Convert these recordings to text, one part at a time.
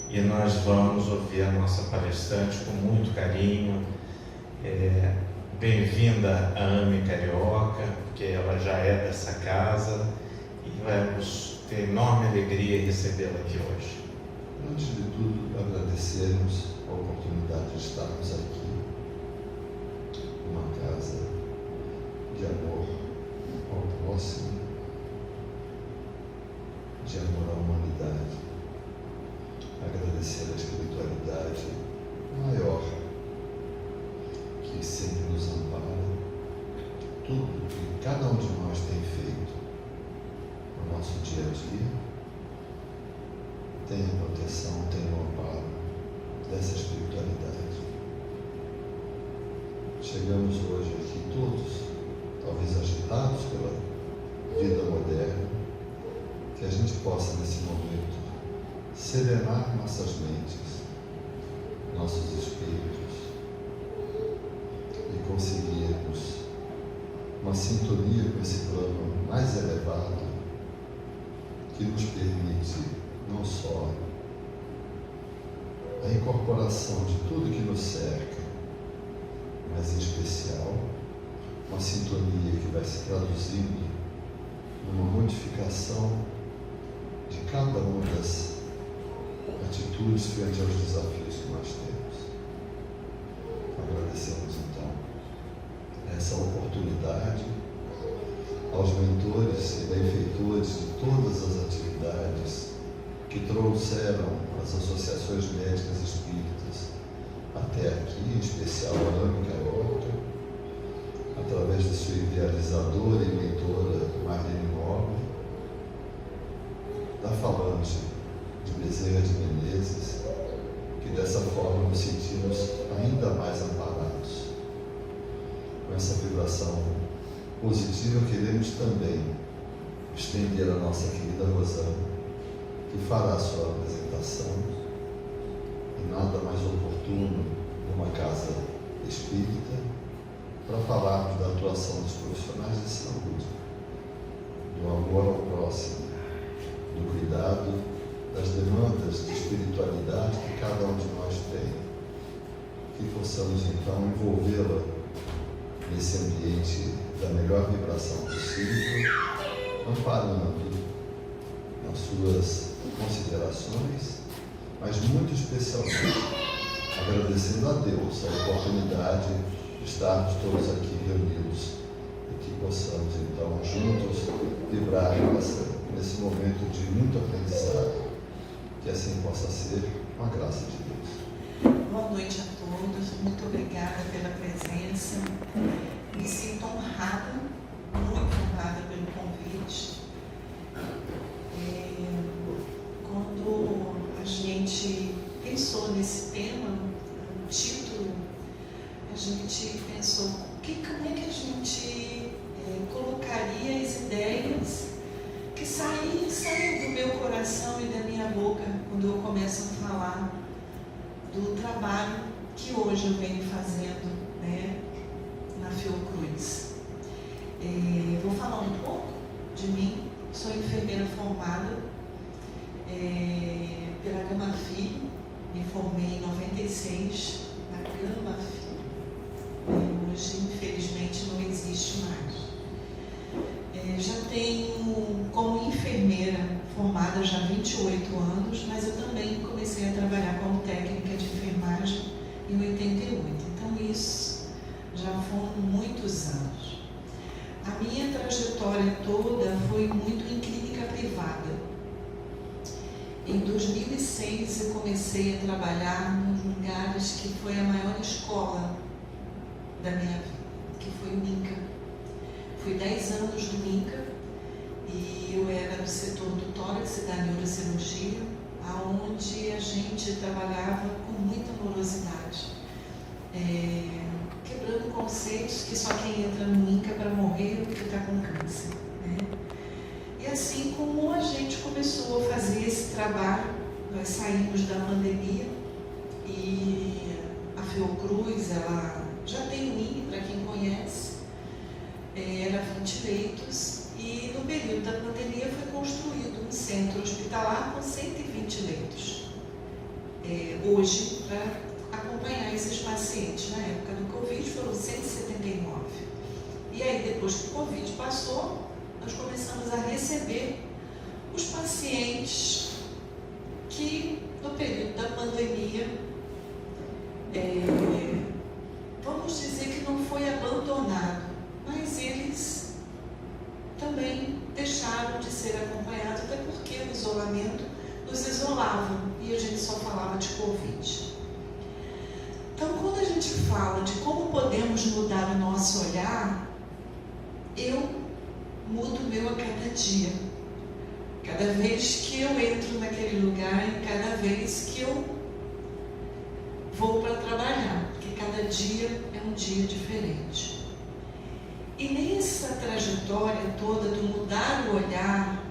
e nós vamos ouvir a nossa palestrante com muito carinho. Bem-vinda a AME Carioca, porque ela já é dessa casa e vamos ter enorme alegria em recebê-la aqui hoje. Antes de tudo, agradecermos a oportunidade de estarmos aqui, numa casa de amor ao próximo, de amor à humanidade. Agradecer a espiritualidade maior, que sempre nos ampara. Tudo que cada um de nós tem feito no nosso dia a dia tem a proteção, tem o amparo dessa espiritualidade. Chegamos hoje aqui todos, talvez agitados pela vida moderna, que a gente possa nesse momento serenar nossas mentes, nossos espíritos e conseguirmos uma sintonia com esse plano mais elevado que nos permite não só a incorporação de tudo que nos cerca, mas em especial uma sintonia que vai se traduzindo numa modificação de cada uma das atitudes frente aos desafios que nós temos. Agradecemos então essa oportunidade aos mentores e benfeitores de todas as atividades que trouxeram as associações médicas espíritas até aqui, em especial a AME Carioca, através de sua idealizadora e mentora Marlene Nobre, da Falange de Bezerra de Menezes, que dessa forma nos sentimos ainda mais amparados. Com essa vibração positiva, queremos também estender a nossa querida Rosana, que fará a sua apresentação, e nada mais oportuno numa casa espírita para falarmos da atuação dos profissionais de saúde, do amor ao próximo, do cuidado, das demandas de espiritualidade que cada um de nós tem, que possamos então envolvê-la nesse ambiente da melhor vibração possível, amparando nas suas considerações, mas muito especialmente agradecendo a Deus a oportunidade de estarmos todos aqui reunidos e que possamos então juntos vibrar nesse momento de muito aprendizado, que assim possa ser, com a graça de Deus. Boa noite a todos, muito obrigada pela presença. Me sinto honrada, muito honrada pelo convite. Quando a gente pensou nesse tema, no título, a gente pensou como é que a gente colocaria as ideias que saem do meu coração e da minha boca quando eu começo a falar do trabalho que hoje eu venho fazendo, né, na Fiocruz. Vou falar um pouco de mim. Sou enfermeira formada pela Gama Filho, me formei em 96 na Gama Filho. Hoje, infelizmente, não existe mais. Já tenho, como enfermeira formada já há 28 anos, mas eu também comecei a trabalhar como técnica de enfermagem em 88. Então, isso já foram muitos anos. A minha trajetória toda foi muito em clínica privada. Em 2006 eu comecei a trabalhar nos lugares que foi a maior escola da minha vida, que foi o INCA. Fui 10 anos do INCA e eu era do setor do tórax e da neurocirurgia, onde a gente trabalhava com muita morosidade, quebrando conceitos que só quem entra no INCA para morrer porque está com câncer, né? E assim como a gente começou a fazer esse trabalho, nós saímos da pandemia e a Fiocruz, ela já tem o INCA, para quem conhece, era 20 leitos, e no período da pandemia foi construído um centro hospitalar com 120 leitos. hoje para acompanhar esses pacientes. Na época do Covid foram 179. E aí, depois que o Covid passou, nós começamos a receber os pacientes que, no período da pandemia, vamos dizer que não foi abandonado, mas eles também deixaram de ser acompanhados, até porque o isolamento nos isolava e a gente só falava de Covid. Então, quando a gente fala de como podemos mudar o nosso olhar, eu mudo o meu a cada dia. Cada vez que eu entro naquele lugar e cada vez que eu vou para trabalhar, porque cada dia é um dia diferente. E nessa trajetória toda do mudar o olhar,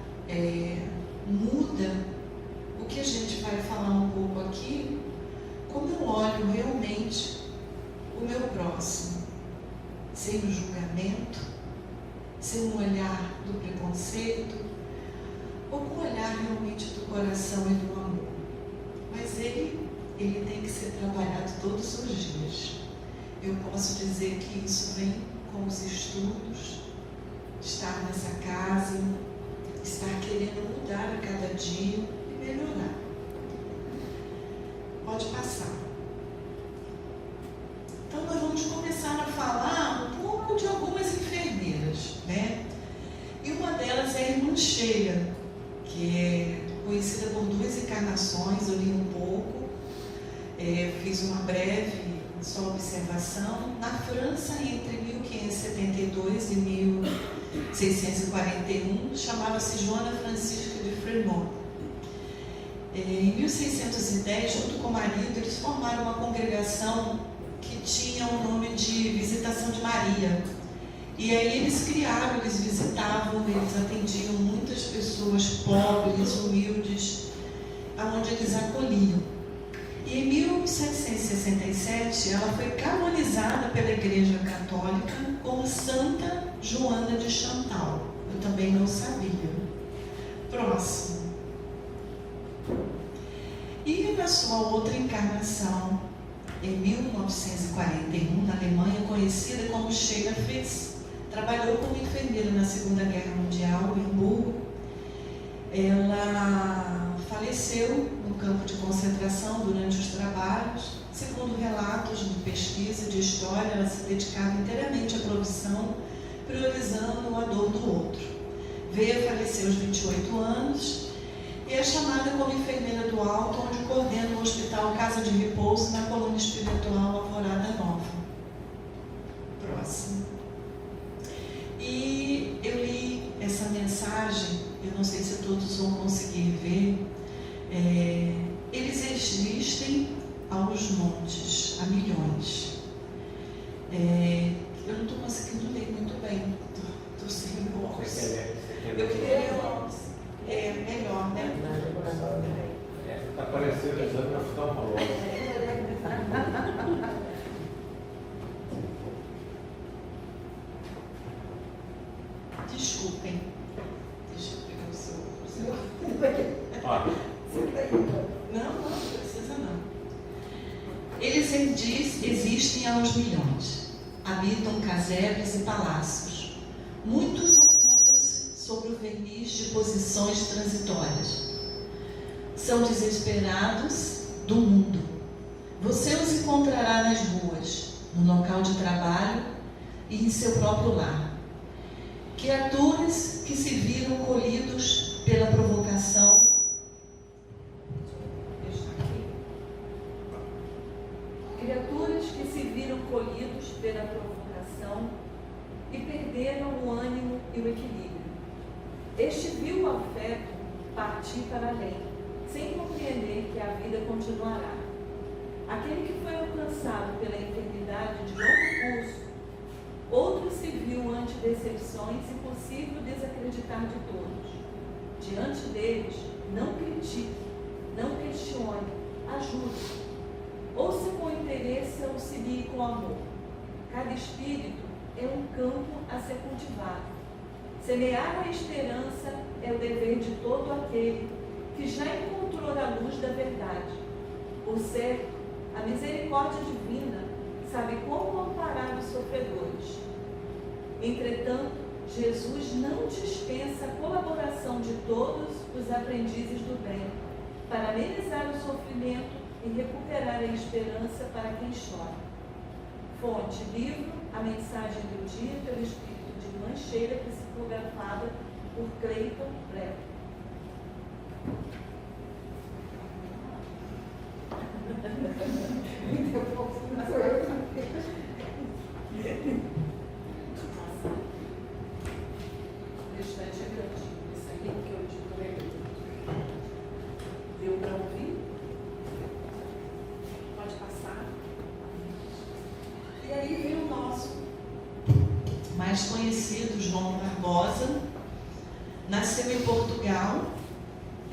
muda o que a gente vai falar um pouco aqui, como eu olho realmente o meu próximo, sem o julgamento, sem um olhar do preconceito, ou com o olhar realmente do coração e do amor. Mas ele tem que ser trabalhado todos os dias. Eu posso dizer que isso vem com os estudos, estar nessa casa, estar querendo mudar a cada dia e melhorar. Pode passar. Então nós vamos começar a falar um pouco de algumas enfermeiras, né? E uma delas é a irmã Sheila, que é conhecida por 2 encarnações. Eu li um pouco, fiz uma breve só observação. Na França, entre 1572 e 1641, chamava-se Joana Francisca de Fremont. Em 1610, junto com o marido, eles formaram uma congregação que tinha o nome de Visitação de Maria. E aí eles criaram, eles visitavam, eles atendiam muitas pessoas pobres, humildes, aonde eles acolhiam. E em 1767, ela foi canonizada pela Igreja Católica como Santa Joana de Chantal. Eu também não sabia. Próximo. E na sua outra encarnação, em 1941, na Alemanha, conhecida como Sheila Fritz, trabalhou como enfermeira na Segunda Guerra Mundial, em Hamburgo. Ela faleceu no campo de concentração durante os trabalhos. Segundo relatos de pesquisa, de história, ela se dedicava inteiramente à profissão, priorizando a dor do outro. Veio a falecer aos 28 anos e é chamada como enfermeira do Alto, onde coordena o Hospital Casa de Repouso na colônia espiritual Alvorada Nova. Próximo. E eu li essa mensagem, eu não sei se todos vão conseguir ver. Eles existem aos montes, a milhões. Eu não estou conseguindo ler muito bem, estou sem óculos. Eu queria ler óculos. Melhor, né? Está parecendo exame oftalmológico. Desculpem. Deixa eu pegar o seu. Não precisa não. Eles existem aos milhões. Habitam casebres e palácios. Muitos ocultam-se sob o verniz de posições transitórias. São desesperados do mundo. Você os encontrará nas ruas, no local de trabalho e em seu próprio lar. Criaturas que se viram colhidos pela provocação. Criaturas que se viram colhidos pela provocação e perderam o ânimo e o equilíbrio. Este vil afeto partir para além, sem compreender que a vida continuará. Aquele que foi alcançado pela enfermidade de longo curso, outro se viu ante decepções impossível desacreditar de todos. Diante deles, não critique, não questione, ajude. Ouça com interesse ou se guie com amor. Cada espírito é um campo a ser cultivado. Semear a esperança é o dever de todo aquele que já encontrou a luz da verdade. Por certo, a misericórdia divina sabe como amparar os sofredores. Entretanto, Jesus não dispensa a colaboração de todos os aprendizes do bem, para amenizar o sofrimento e recuperar a esperança para quem chora. Fonte, livro A Mensagem do Dia, pelo Espírito de Mancheira, psicografada por Cleiton Black. O restante é grande. Isso aí que eu digo legal. Deu para ouvir? Pode passar. E aí vem o nosso mais conhecido, João Barbosa. Nasceu em Portugal,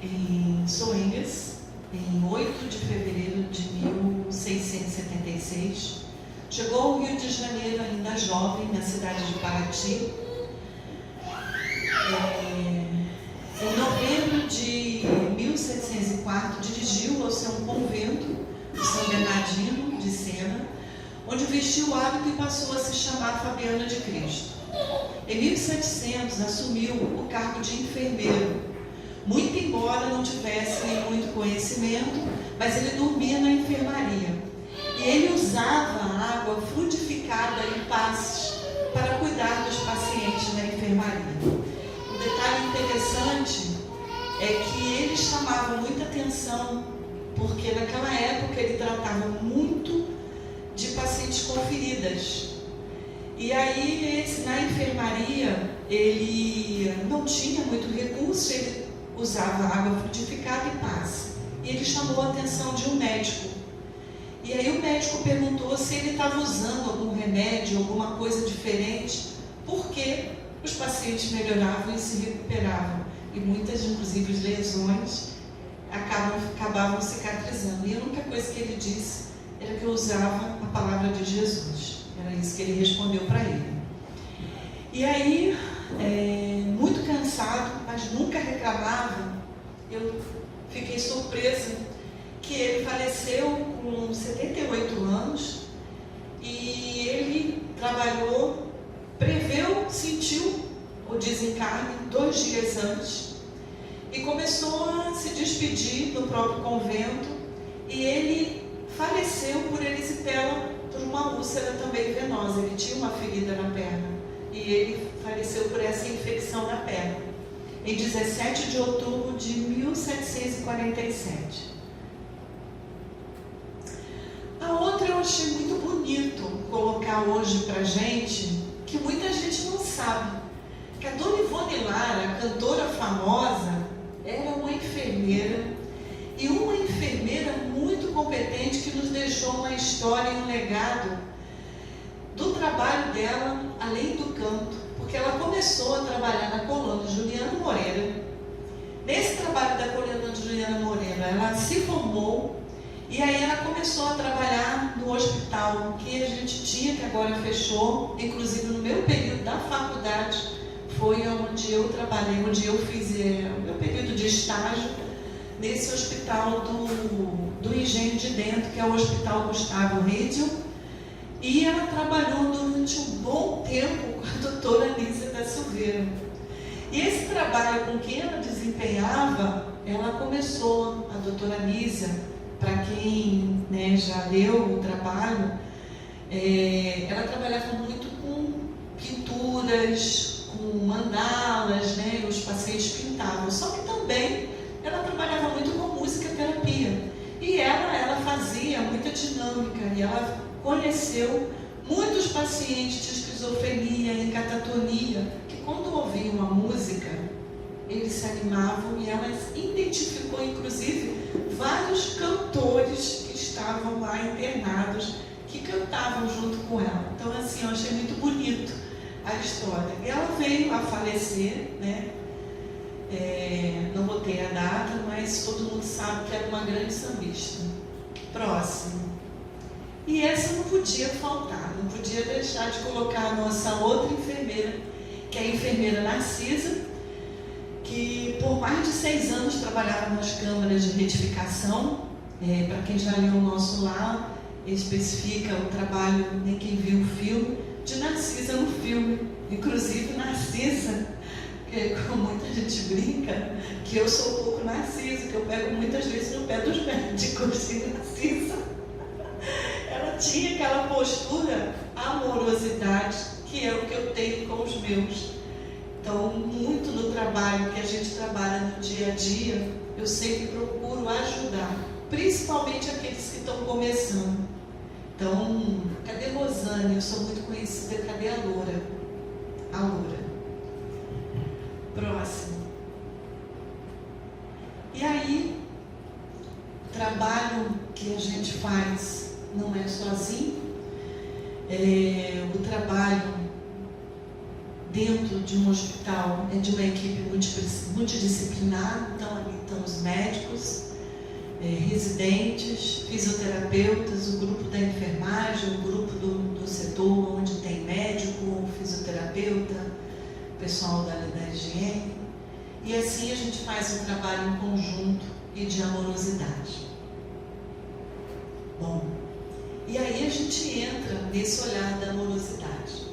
em Soengas, em 8 de fevereiro de 1676. Chegou ao Rio de Janeiro ainda jovem, na cidade de Paraty. Em novembro de 1704, dirigiu ao seu convento, o São Bernardino de Sena, onde vestiu o hábito e passou a se chamar Fabiana de Cristo. Em 1700, assumiu o cargo de enfermeiro, muito embora não tivesse muito conhecimento, mas ele dormia na enfermaria. E ele usava a água frutificada em passes para cuidar dos pacientes na enfermaria. Um detalhe interessante é que ele chamava muita atenção, porque naquela época ele tratava muito de pacientes com feridas. E aí, na enfermaria, ele não tinha muito recurso, ele usava água frutificada e passe. E ele chamou a atenção de um médico. E aí o médico perguntou se ele estava usando algum remédio, alguma coisa diferente, porque os pacientes melhoravam e se recuperavam. E muitas, inclusive, lesões acabavam cicatrizando. E a única coisa que ele disse era que eu usava a palavra de Jesus. Era isso que ele respondeu para ele. E aí, muito cansado, mas nunca reclamava, eu fiquei surpresa que ele faleceu com 78 anos e ele trabalhou, preveu, sentiu o desencarne 2 dias antes e começou a se despedir no próprio convento, e ele faleceu por erisipela, por uma úlcera também venosa. Ele tinha uma ferida na perna e ele faleceu por essa infecção na perna em 17 de outubro de 1747. A outra eu achei muito bonito colocar hoje pra gente, que muita gente não sabe, que a Dona Ivone Lara, a cantora famosa, era uma enfermeira, e uma enfermeira muito competente, que nos deixou uma história e um legado do trabalho dela, além do canto, porque ela começou a trabalhar na colônia Juliano Moreira. Nesse trabalho da colônia Juliano Moreira, ela se formou, e aí ela começou a trabalhar no hospital que a gente tinha, que agora fechou. Inclusive no meu período da faculdade foi onde eu trabalhei, onde eu fiz o meu período de estágio, nesse hospital do Engenho de Dentro, que é o Hospital Gustavo Riedel. E ela trabalhou durante um bom tempo com a doutora Anísia da Silveira. E esse trabalho com que ela desempenhava, ela começou, a doutora Anísia, para quem já leu o trabalho, ela trabalhava muito com pinturas, com mandalas, os pacientes pintavam. Só que também ela trabalhava muito com música terapia. E ela fazia muita dinâmica, e ela conheceu muitos pacientes de esquizofrenia e catatonia, que quando ouviam a música, eles se animavam, e ela identificou, inclusive, vários cantores que estavam lá internados, que cantavam junto com ela. Então, assim, eu achei muito bonito a história. E ela veio a falecer, não botei a data, mas todo mundo sabe que era uma grande sambista. Próximo. E essa não podia faltar, não podia deixar de colocar a nossa outra enfermeira, que é a enfermeira Narcisa, que por mais de 6 anos trabalhava nas câmaras de retificação, Para quem já leu o Nosso Lar, especifica o trabalho, né, quem viu o filme, de Narcisa no filme. Inclusive Narcisa, como muita gente brinca, que eu sou um pouco Narcisa, que eu pego muitas vezes no pé dos médicos de Narcisa. Ela tinha aquela postura, amorosidade, que é o que eu tenho com os meus. Então, muito no trabalho que a gente trabalha no dia a dia, eu sempre procuro ajudar, principalmente aqueles que estão começando. Então, cadê Rosane? Eu sou muito conhecida, cadê a Loura? A Loura. Próximo. E aí, o trabalho que a gente faz não é sozinho, o trabalho dentro de um hospital é de uma equipe multidisciplinar, então ali estão os médicos, residentes, fisioterapeutas, o grupo da enfermagem, o grupo do setor onde tem médico, fisioterapeuta, pessoal da higiene, e assim a gente faz um trabalho em conjunto e de amorosidade. Bom, e aí a gente entra nesse olhar da amorosidade.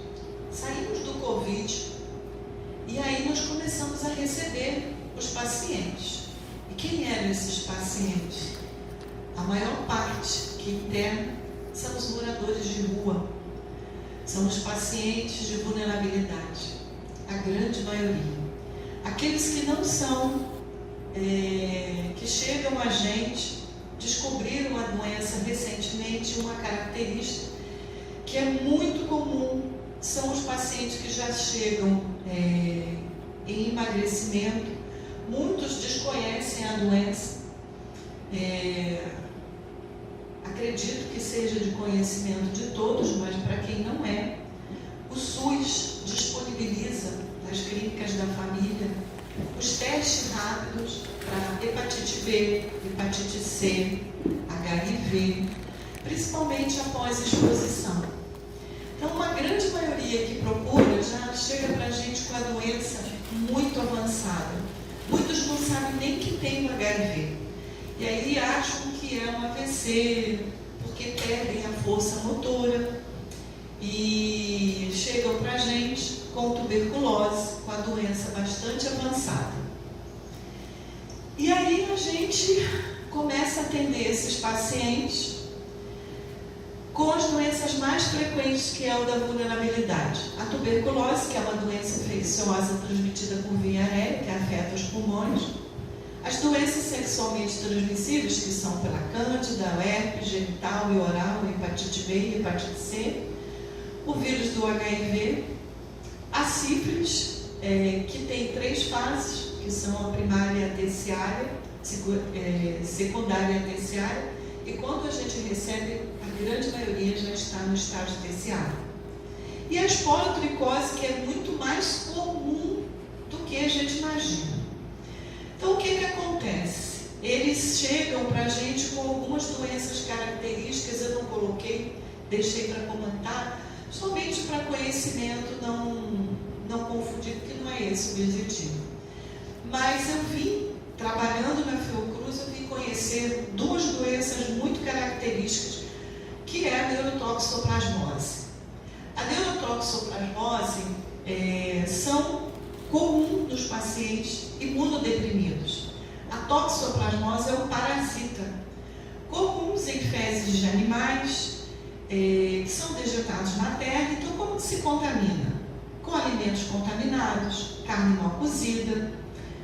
Saímos do Covid e aí nós começamos a receber os pacientes. E quem eram esses pacientes? A maior parte que interna são os moradores de rua, são os pacientes de vulnerabilidade, a grande maioria. Aqueles que não são, que chegam a gente, descobriram a doença recentemente, uma característica que é muito comum, são os pacientes que já chegam em emagrecimento. Muitos desconhecem a doença. Acredito que seja de conhecimento de todos, mas para quem não é, o SUS disponibiliza nas clínicas da família os testes rápidos para hepatite B, hepatite C, HIV, principalmente após exposição. Então, uma grande maioria que procura já chega para a gente com a doença muito avançada. Muitos não sabem nem que tem o HIV. E aí acham que é um AVC, porque perdem a força motora e chegam para a gente com tuberculose, com a doença bastante avançada. E aí a gente começa a atender esses pacientes com as doenças mais frequentes, que é o da vulnerabilidade. A tuberculose, que é uma doença infecciosa transmitida por via aérea, que afeta os pulmões. As doenças sexualmente transmissíveis, que são pela cândida, o herpes genital e oral, hepatite B e hepatite C. O vírus do HIV. A sífilis, que tem 3 fases, que são a primária e a terciária, secundária e a terciária. E quando a gente recebe, a grande maioria já está no estágio terciário. E a esporotricose, que é muito mais comum do que a gente imagina. Então, o que acontece? Eles chegam para a gente com algumas doenças características, eu não coloquei, deixei para comentar, somente para conhecimento, não confundir, porque não é esse o objetivo. Mas eu vim, trabalhando na Fiocruz, eu vim conhecer 2 doenças muito características, que é a neurotoxoplasmose. A neurotoxoplasmose são comum nos pacientes imunodeprimidos. A toxoplasmose é um parasita, comuns em fezes de animais, que são dejetados na terra. Então, como se contamina? Com alimentos contaminados, carne mal cozida,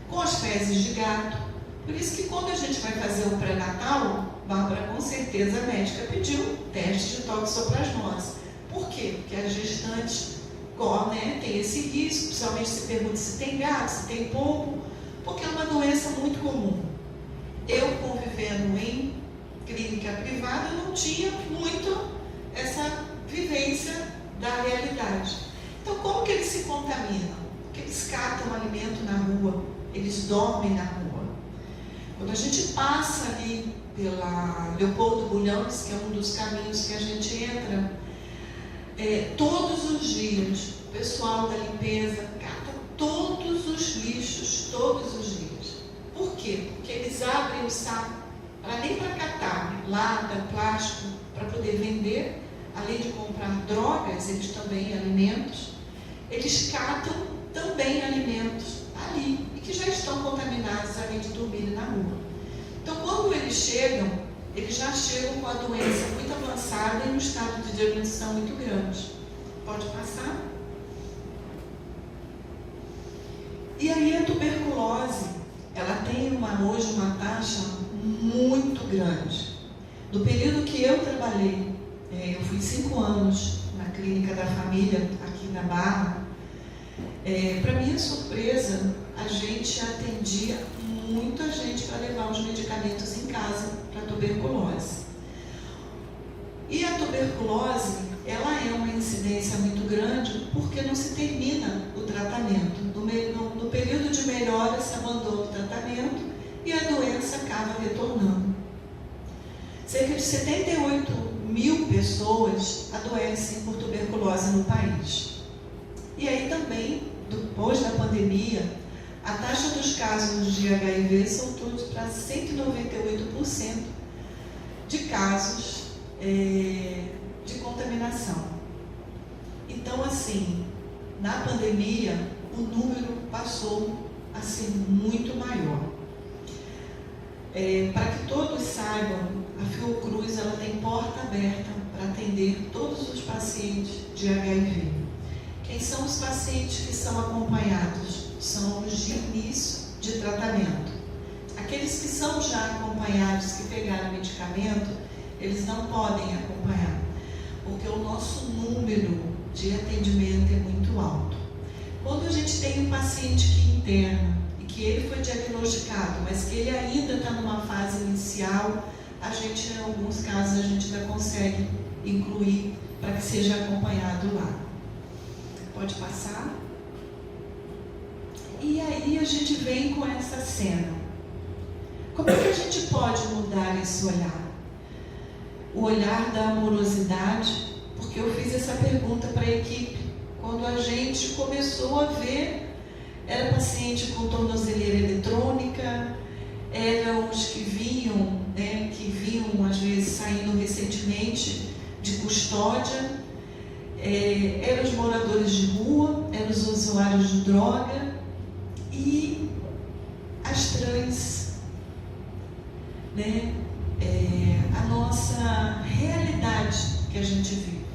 com as fezes de gato. Por isso que quando a gente vai fazer o pré-natal, Bárbara, com certeza a médica pediu um teste de toxoplasmose. Por quê? Porque as gestantes tem esse risco, principalmente se pergunta se tem gato, se tem pombo, porque é uma doença muito comum. Eu, convivendo em clínica privada, não tinha muito essa vivência da realidade. Então, como que eles se contaminam? Porque eles catam alimento na rua, eles dormem na rua. Quando a gente passa ali pela Leopoldo Bulhões, que é um dos caminhos que a gente entra, todos os dias, o pessoal da limpeza cata todos os lixos, todos os dias. Por quê? Porque eles abrem o saco além para catar lata, plástico, para poder vender, além de comprar drogas, eles também alimentos, eles catam também alimentos ali e que já estão contaminados além de dormirem na rua. Então, quando eles chegam, eles já chegam com a doença muito avançada e um estado de degradação muito grande. Pode passar? E aí a tuberculose, ela tem hoje uma taxa muito grande. No período que eu trabalhei, eu fui 5 anos na clínica da família aqui na Barra. Para minha surpresa, a gente atendia muita gente para levar os medicamentos em casa para tuberculose. E a tuberculose, ela é uma incidência muito grande porque não se termina o tratamento. No período de melhora, se abandona o tratamento e a doença acaba retornando. Cerca de 78 mil pessoas adoecem por tuberculose no país. E aí também, depois da pandemia, a taxa dos casos de HIV saltou para 198% de casos de contaminação. Então, assim, na pandemia, o número passou a ser muito maior. Para que todos saibam, a Fiocruz ela tem porta aberta para atender todos os pacientes de HIV. Quem são os pacientes que são acompanhados? São os de início de tratamento. Aqueles que são já acompanhados, que pegaram medicamento, eles não podem acompanhar, porque o nosso número de atendimento é muito alto. Quando a gente tem um paciente que interna e que ele foi diagnosticado, mas que ele ainda está numa fase inicial, a gente, em alguns casos, a gente ainda consegue incluir para que seja acompanhado lá. Pode passar? E aí a gente vem com essa cena. Como é que a gente pode mudar esse olhar? O olhar da amorosidade, porque eu fiz essa pergunta para a equipe. Quando a gente começou a ver, era paciente com tornozeleira eletrônica, eram os que vinham, às vezes saindo recentemente de custódia, eram os moradores de rua, eram os usuários de droga e as trans, a nossa realidade que a gente vive.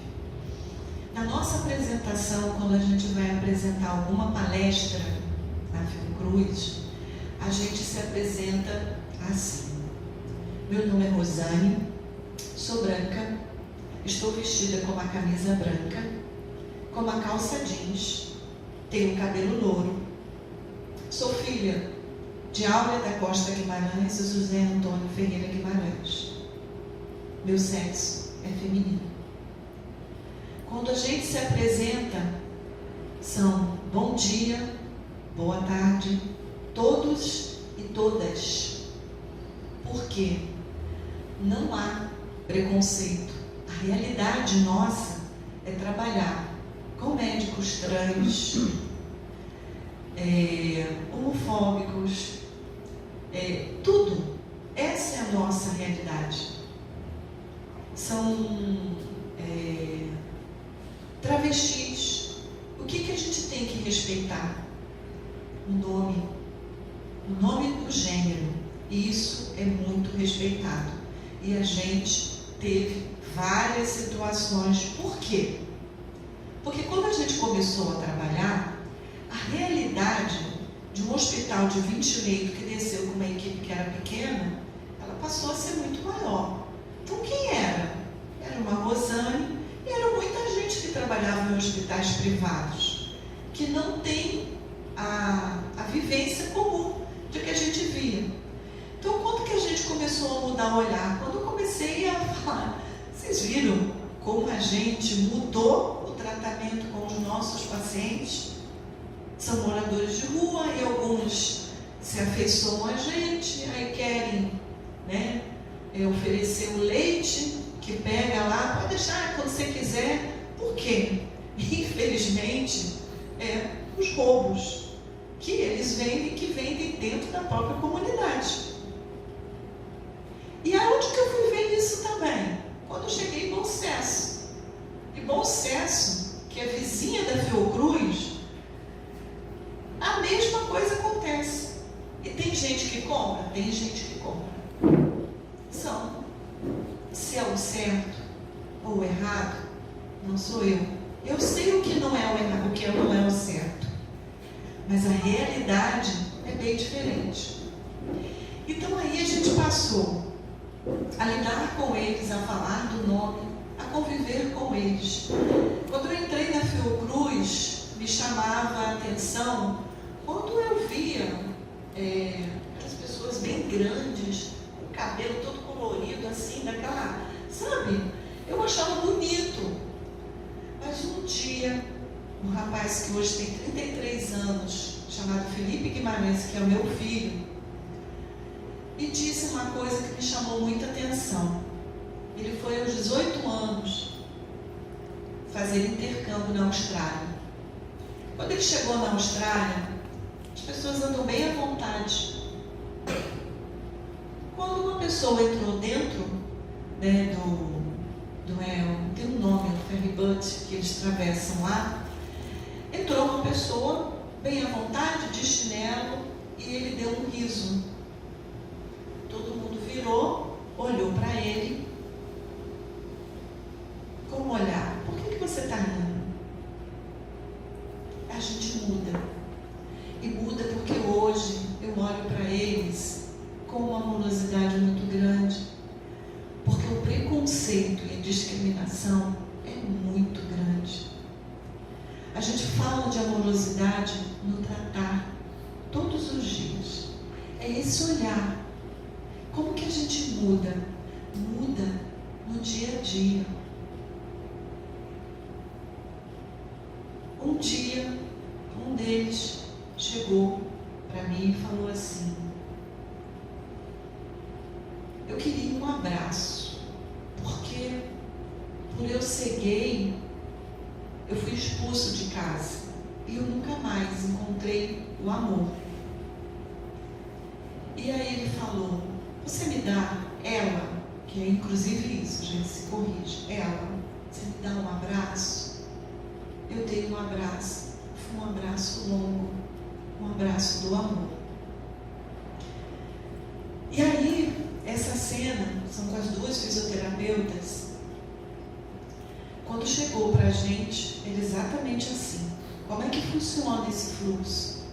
Na nossa apresentação, quando a gente vai apresentar alguma palestra na Fiocruz, a gente se apresenta assim. Meu nome é Rosane, sou branca, estou vestida com uma camisa branca, com uma calça jeans, tenho cabelo louro, sou filha de Áurea da Costa Guimarães e José Antônio Ferreira Guimarães. Meu sexo é feminino. Quando a gente se apresenta, são bom dia, boa tarde, todos e todas. Por quê? Não há preconceito. A realidade nossa é trabalhar com médicos trans, homofóbicos, tudo. Essa é a nossa realidade. São travestis. O que a gente tem que respeitar? O nome do gênero. E isso é muito respeitado. E a gente teve várias situações. Por quê? Porque quando a gente começou a trabalhar, a realidade de um hospital de 20 leitos que desceu com uma equipe que era pequena, ela passou a ser muito maior. Então quem era? Era uma Rosane e era muita gente que trabalhava em hospitais privados, que não tem a vivência comum de que a gente via. Então quando que a gente começou a mudar o olhar? Quando eu comecei a falar, vocês viram como a gente mudou o tratamento com os nossos pacientes? São moradores de rua e alguns se afeiçoam a gente, aí querem oferecer o leite que pega lá, pode deixar quando você quiser. Por quê? Infelizmente, os roubos que eles vendem, que vendem dentro da própria comunidade. E se é o certo ou o errado, não sou eu. Eu sei o que não é o errado, o que não é o certo. Mas a realidade é bem diferente. Então aí a gente passou a lidar com eles, a falar do nome, a conviver com eles. Quando eu entrei na Fiocruz, me chamava a atenção quando eu via aquelas pessoas bem grandes, com o cabelo todo colorido, assim, daquela, sabe? Eu achava bonito. Mas um dia, um rapaz que hoje tem 33 anos, chamado Felipe Guimarães, que é o meu filho, me disse uma coisa que me chamou muita atenção. Ele foi aos 18 anos fazer intercâmbio na Austrália. Quando ele chegou na Austrália, as pessoas andam bem à vontade. Quando uma pessoa entrou dentro, né, tem um nome, o ferryboat que eles atravessam lá, entrou uma pessoa bem à vontade, de chinelo, e ele deu um riso. Todo mundo virou, olhou para ele. Como olhar? Por que você está rindo? A gente muda. E muda porque hoje eu olho para eles com uma amorosidade muito grande. Porque o preconceito e a discriminação é muito grande. A gente fala de amorosidade no tratar todos os dias. É esse olhar. Como que a gente muda? Muda no dia a dia. Um dia, um deles chegou para mim e falou assim: eu queria um abraço, porque por eu ser gay, eu fui expulso de casa e eu nunca mais encontrei o amor. E aí ele falou: você me dá ela, que é inclusive isso, gente, se corrige, ela, você me dá um abraço? Eu dei um abraço, foi um abraço longo, um abraço do amor. E aí, essa cena, são com as duas fisioterapeutas, quando chegou para a gente, era exatamente assim. Como é que funciona esse fluxo?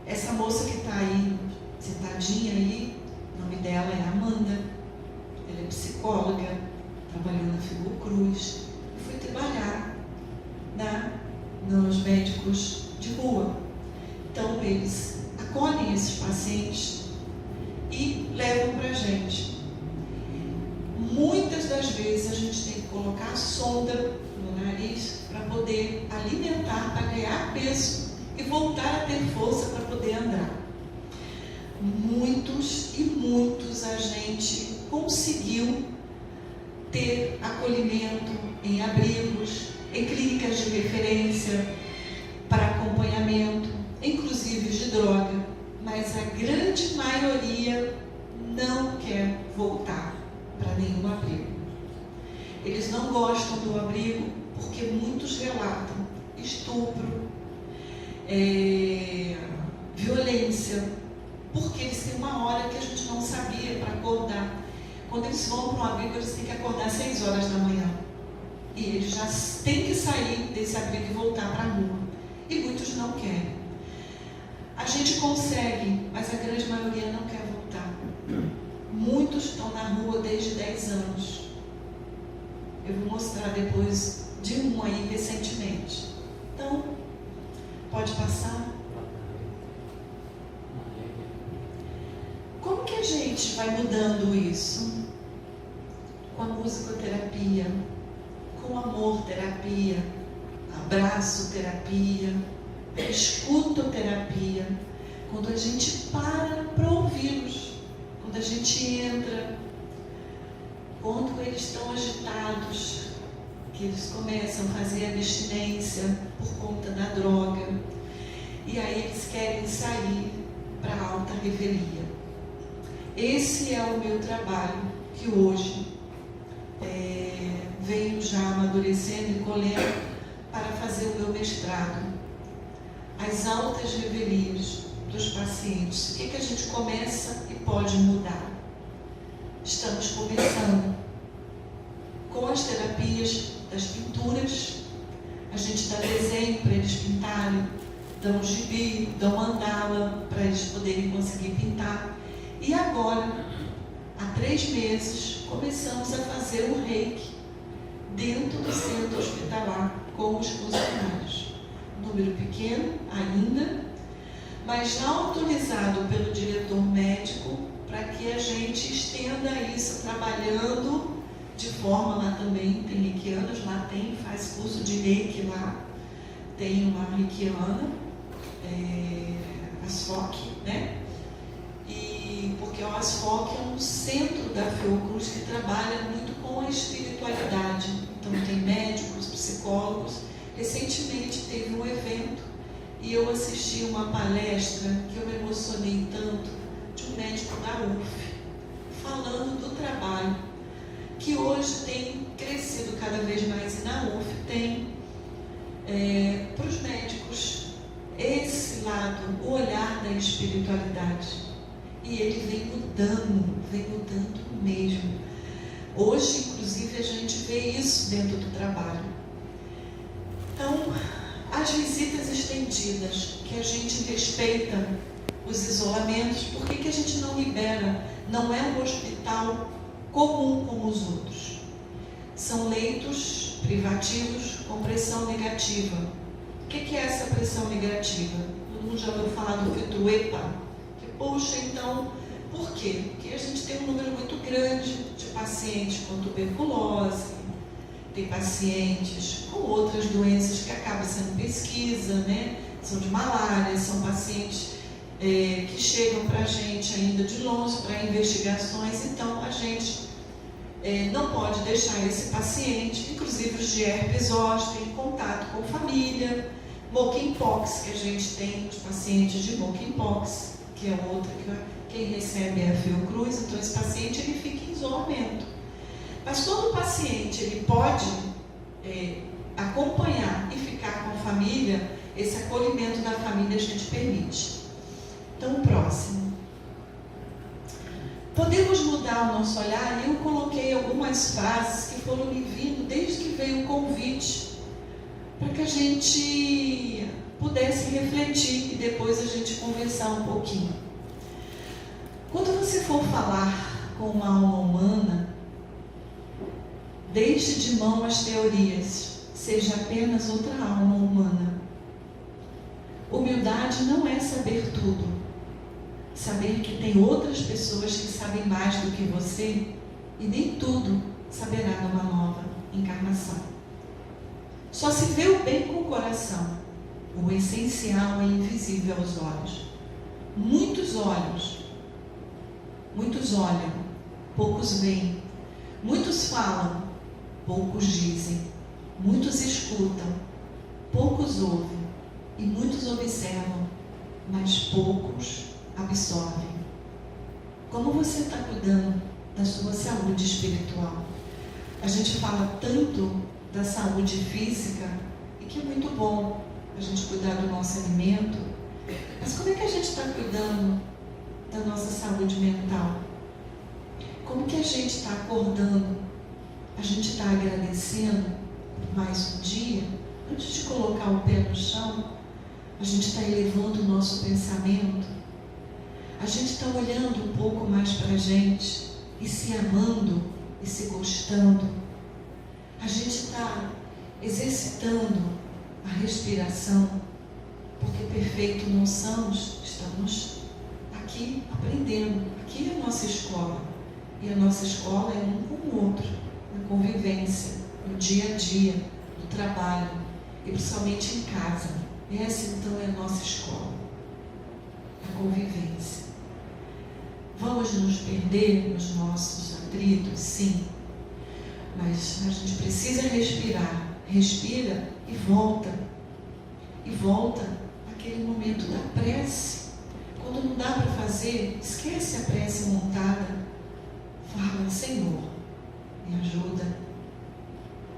Essa moça que está aí, sentadinha aí, o nome dela é Amanda, ela é psicóloga, trabalhou na Fiocruz e foi trabalhar nos médicos de rua. Então eles acolhem esses pacientes e levam para a gente. Muitas das vezes a gente tem que colocar a sonda no nariz para poder alimentar, para ganhar peso e voltar a ter força para poder andar. Muitos e muitos a gente conseguiu ter acolhimento em abrigos, em clínicas de referência, para acompanhamento, inclusive de droga, mas a grande maioria não quer voltar para nenhum abrigo. Eles não gostam do abrigo porque muitos relatam estupro, violência, porque eles têm uma hora que a gente não sabia para acordar. Quando eles vão para um abrigo, eles têm que acordar às 6 horas da manhã. E eles já têm que sair desse abrigo e voltar para a rua. E muitos não querem. A gente consegue, mas a grande maioria não quer voltar. Muitos estão na rua desde 10 anos. Eu vou mostrar depois de um aí recentemente. Então, pode passar. Como que a gente vai mudando isso? Com a musicoterapia, com amor-terapia, abraço-terapia, escutoterapia. Quando a gente para ouvi-los, quando a gente entra, quando eles estão agitados, que eles começam a fazer abstinência por conta da droga, e aí eles querem sair para a alta revelia. Esse é o meu trabalho, que hoje venho já amadurecendo e colhendo para fazer o meu mestrado. As altas revelias dos pacientes. O que a gente começa e pode mudar? Estamos começando. as terapias das pinturas. A gente dá desenho para eles pintarem, dá um gibi, dá uma mandala para eles poderem conseguir pintar. E agora, há 3 meses, começamos a fazer um reiki dentro do centro hospitalar com os funcionários. Número pequeno ainda, mas já autorizado pelo diretor médico para que a gente estenda isso trabalhando de forma, lá também tem reikianos, lá tem, faz curso de reiki lá, tem uma reikiana, Asfoque, né? E porque o Asfoque é um centro da Fiocruz que trabalha muito com a espiritualidade. Então tem médicos, psicólogos. Recentemente teve um evento e eu assisti uma palestra que eu me emocionei tanto, de um médico da UF, falando do trabalho que hoje tem crescido cada vez mais, e na UF tem para os médicos esse lado, o olhar da espiritualidade. E ele vem mudando mesmo. Hoje, inclusive, a gente vê isso dentro do trabalho. Então, as visitas estendidas, que a gente respeita os isolamentos, por que a gente não libera? Não é um hospital comum como os outros. São leitos privativos com pressão negativa. O que é essa pressão negativa? Todo mundo já ouviu falar do filtro EPA? Que, poxa, então, por quê? Porque a gente tem um número muito grande de pacientes com tuberculose, tem pacientes com outras doenças que acabam sendo pesquisa, né? São de malária, são pacientes que chegam para a gente ainda de longe para investigações. Então a gente não pode deixar esse paciente, inclusive os de herpes zoster, em contato com família. Monkeypox, que a gente tem os pacientes de monkeypox, que é outra que quem recebe é a Fiocruz. Então esse paciente ele fica em isolamento. Mas todo paciente ele pode acompanhar e ficar com a família, esse acolhimento da família a gente permite. Então, o próximo. Podemos mudar o nosso olhar, e eu coloquei algumas frases que foram me vindo desde que veio o convite, para que a gente pudesse refletir e depois a gente conversar um pouquinho. Quando você for falar com uma alma humana, deixe de mão as teorias, seja apenas outra alma humana. Humildade não é saber tudo. Saber que tem outras pessoas que sabem mais do que você, e nem tudo saberá numa nova encarnação. Só se vê o bem com o coração. O essencial é invisível aos olhos. Muitos olham, poucos veem. Muitos falam, poucos dizem. Muitos escutam, poucos ouvem. E muitos observam, mas poucos absorvem. Como você está cuidando da sua saúde espiritual? A gente fala tanto da saúde física, e que é muito bom a gente cuidar do nosso alimento, mas como é que a gente está cuidando da nossa saúde mental? Como que a gente está acordando? A gente está agradecendo por mais um dia? Antes de colocar o pé no chão, a gente está elevando o nosso pensamento? A gente está olhando um pouco mais para a gente e se amando e se gostando? A gente está exercitando a respiração, porque perfeito não somos, estamos aqui aprendendo. Aqui é a nossa escola, e a nossa escola é um com o outro, na convivência, no dia a dia, no trabalho, e principalmente em casa. Essa então é a nossa escola, a convivência. Vamos nos perder nos nossos atritos? Sim. Mas a gente precisa respirar. Respira e volta. E volta àquele momento da prece. Quando não dá para fazer, esquece a prece montada. Fala, Senhor, me ajuda.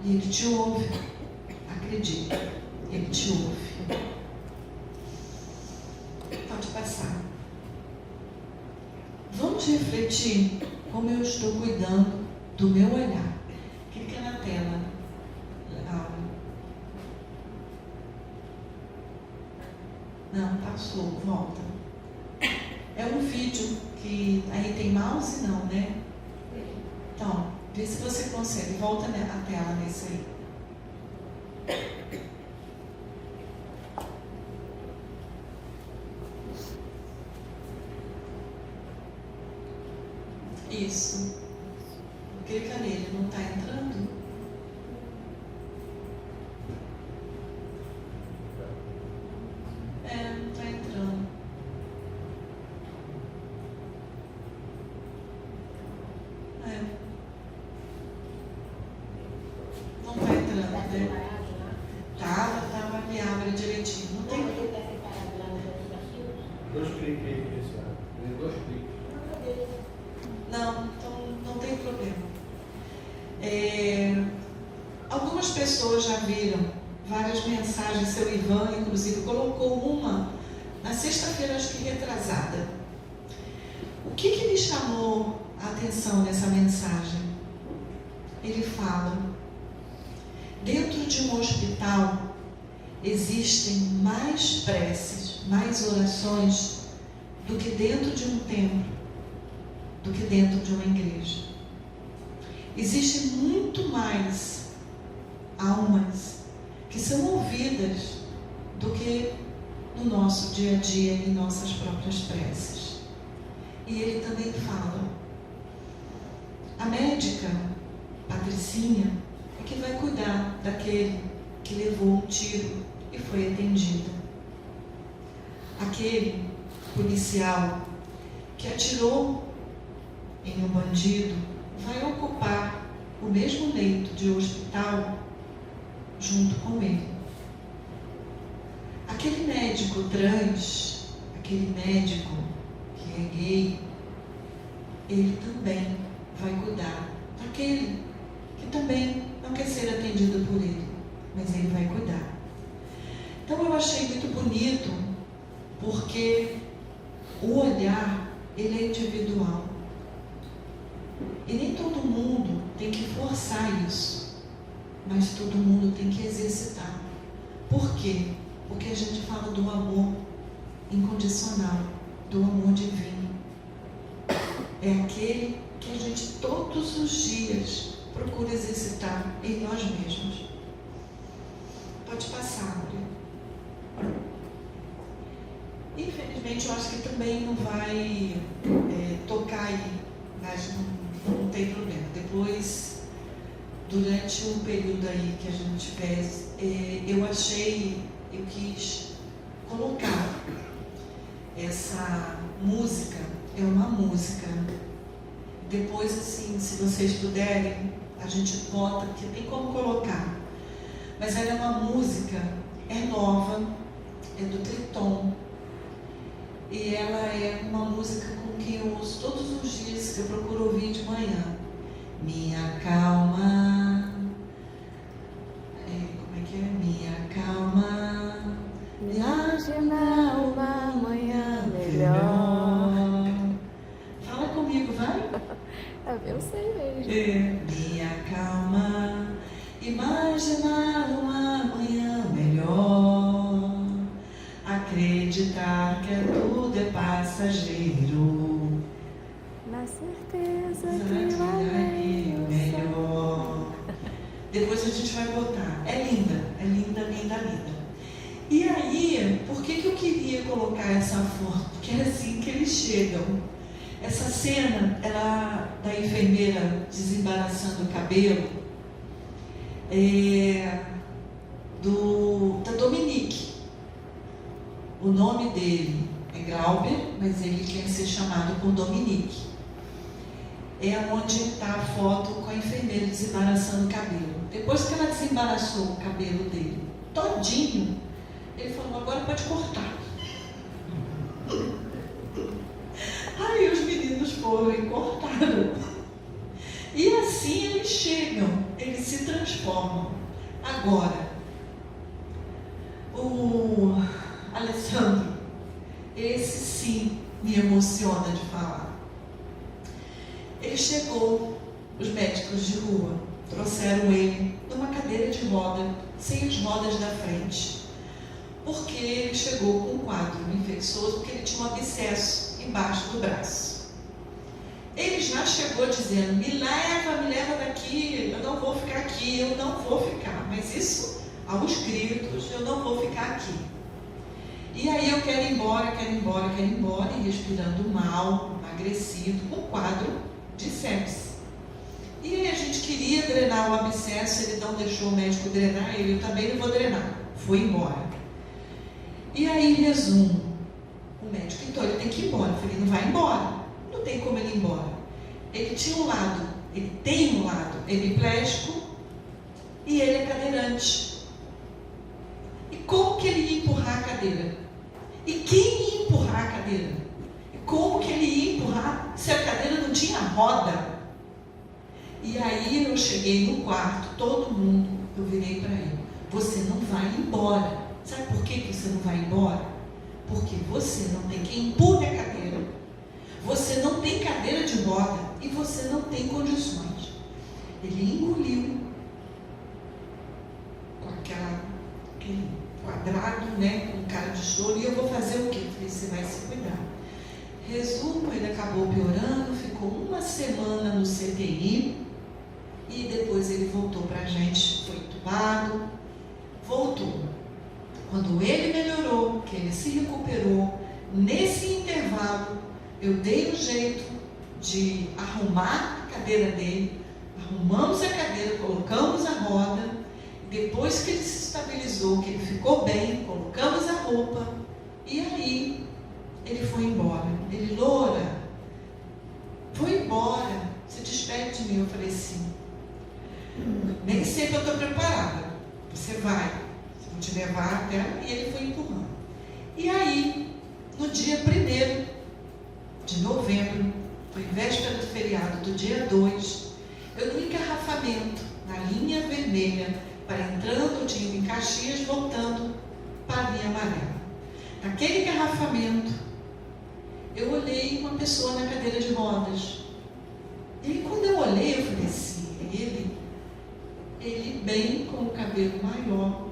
E Ele te ouve. Acredita, Ele te ouve. Pode passar. Vamos refletir como eu estou cuidando do meu olhar. Clica na tela. Legal. Não, passou, volta. É um vídeo que aí tem mouse não, né? Então, vê se você consegue. Volta a tela nesse aí. Isso. Clica nele, não está entrando? Não está entrando. Não está entrando, né? Tava, me abre direitinho. Não tem. Dois cliques aí, pessoal. Dois cliques. Não, então não tem problema. Algumas pessoas já viram várias mensagens, seu Ivan, inclusive, colocou uma na sexta-feira, acho que retrasada. O que me chamou a atenção nessa mensagem? Ele fala: dentro de um hospital existem mais preces, mais orações do que dentro de um templo, do que dentro de uma igreja. Existem muito mais almas que são ouvidas do que no nosso dia a dia, em nossas próprias preces. E ele também fala: a médica, Patricinha, é que vai cuidar daquele que levou um tiro e foi atendida. Aquele policial que atirou em um bandido vai ocupar o mesmo leito de hospital junto com ele. Aquele médico trans, aquele médico que é gay, ele também vai cuidar daquele que também não quer ser atendido por ele, mas ele vai cuidar. Então eu achei muito bonito, porque o olhar, ele é individual. E nem todo mundo tem que forçar isso, mas todo mundo tem que exercitar. Por quê? Porque a gente fala do amor incondicional, do amor divino. É aquele que a gente todos os dias procura exercitar em nós mesmos. Pode passar, Maria. Infelizmente, eu acho que também não vai tocar aí, mas não tem problema. Depois, durante um período aí que a gente fez, eu quis colocar essa música, é uma música. Depois, assim, se vocês puderem, a gente bota, porque tem como colocar. Mas ela é uma música, é nova, é do Triton. E ela é uma música com que eu ouço todos os dias, que eu procuro ouvir de manhã. Me acalma. Como é que é? Me acalma. Me Imagina uma manhã melhor. Fala comigo, vai? Eu sei mesmo. Me acalma. Imaginar uma manhã melhor. Acreditar que tudo é passageiro. Na certeza Vai que vai vir vir o melhor. Depois a gente vai botar. É linda, linda, linda. E aí, por que eu queria colocar essa foto? Porque é assim que eles chegam. Essa cena, ela da enfermeira desembaraçando o cabelo, da Dominique. O nome dele é Glauber, mas ele quer ser chamado por Dominique. É onde está a foto com a enfermeira desembaraçando o cabelo. Depois que ela desembaraçou o cabelo dele todinho, ele falou: agora pode cortar. Aí os meninos foram e cortaram. E assim eles chegam, eles se transformam. Agora, o Alessandro, esse sim me emociona de falar. Ele chegou, os médicos de rua, trouxeram ele numa cadeira de roda, sem as rodas da frente, porque ele chegou com um quadro infeccioso, porque ele tinha um abscesso embaixo do braço. Ele já chegou dizendo: me leva daqui, eu não vou ficar aqui, eu não vou ficar. Mas isso, aos gritos, eu não vou ficar aqui. E aí eu quero ir embora, e respirando mal, emagrecido, com quadro de sepsis. E aí a gente queria drenar o abscesso, ele não deixou o médico drenar, eu também não vou drenar. Foi embora. E aí, em resumo, o médico, então ele tem que ir embora. Eu falei: não vai embora, não tem como ele ir embora. Ele tem um lado hemiplégico e ele é cadeirante. E como que ele ia empurrar a cadeira? E quem ia empurrar a cadeira? E como que ele ia empurrar se a cadeira não tinha roda? E aí eu cheguei no quarto, todo mundo, eu virei para ele: você não vai embora. Sabe por que você não vai embora? Porque você não tem quem empurre a cadeira, você não tem cadeira de roda e você não tem condições. Ele engoliu com aquele quadrado, né, com cara de choro. E eu vou fazer o quê? Eu falei: você vai se cuidar. Resumo, ele acabou piorando, ficou uma semana no CTI e depois ele voltou para a gente, foi entubado, voltou. Quando ele melhorou, que ele se recuperou, nesse intervalo, eu dei um jeito de arrumar a cadeira dele, arrumamos a cadeira, colocamos a roda, depois que ele se estabilizou, que ele ficou bem, colocamos a roupa, e aí ele foi embora. Ele: Loura, foi embora, se despede de mim. Eu falei assim: nem sempre eu estou preparada, você vai. Vou te levar até. E ele foi empurrando. E aí, no dia 1º de novembro, foi véspera do feriado do dia 2, eu no engarrafamento, na linha vermelha, para entrando de em Caxias, voltando para a linha amarela. Naquele engarrafamento, eu olhei uma pessoa na cadeira de rodas. E aí, quando eu olhei, eu falei assim: ele bem, com o cabelo maior.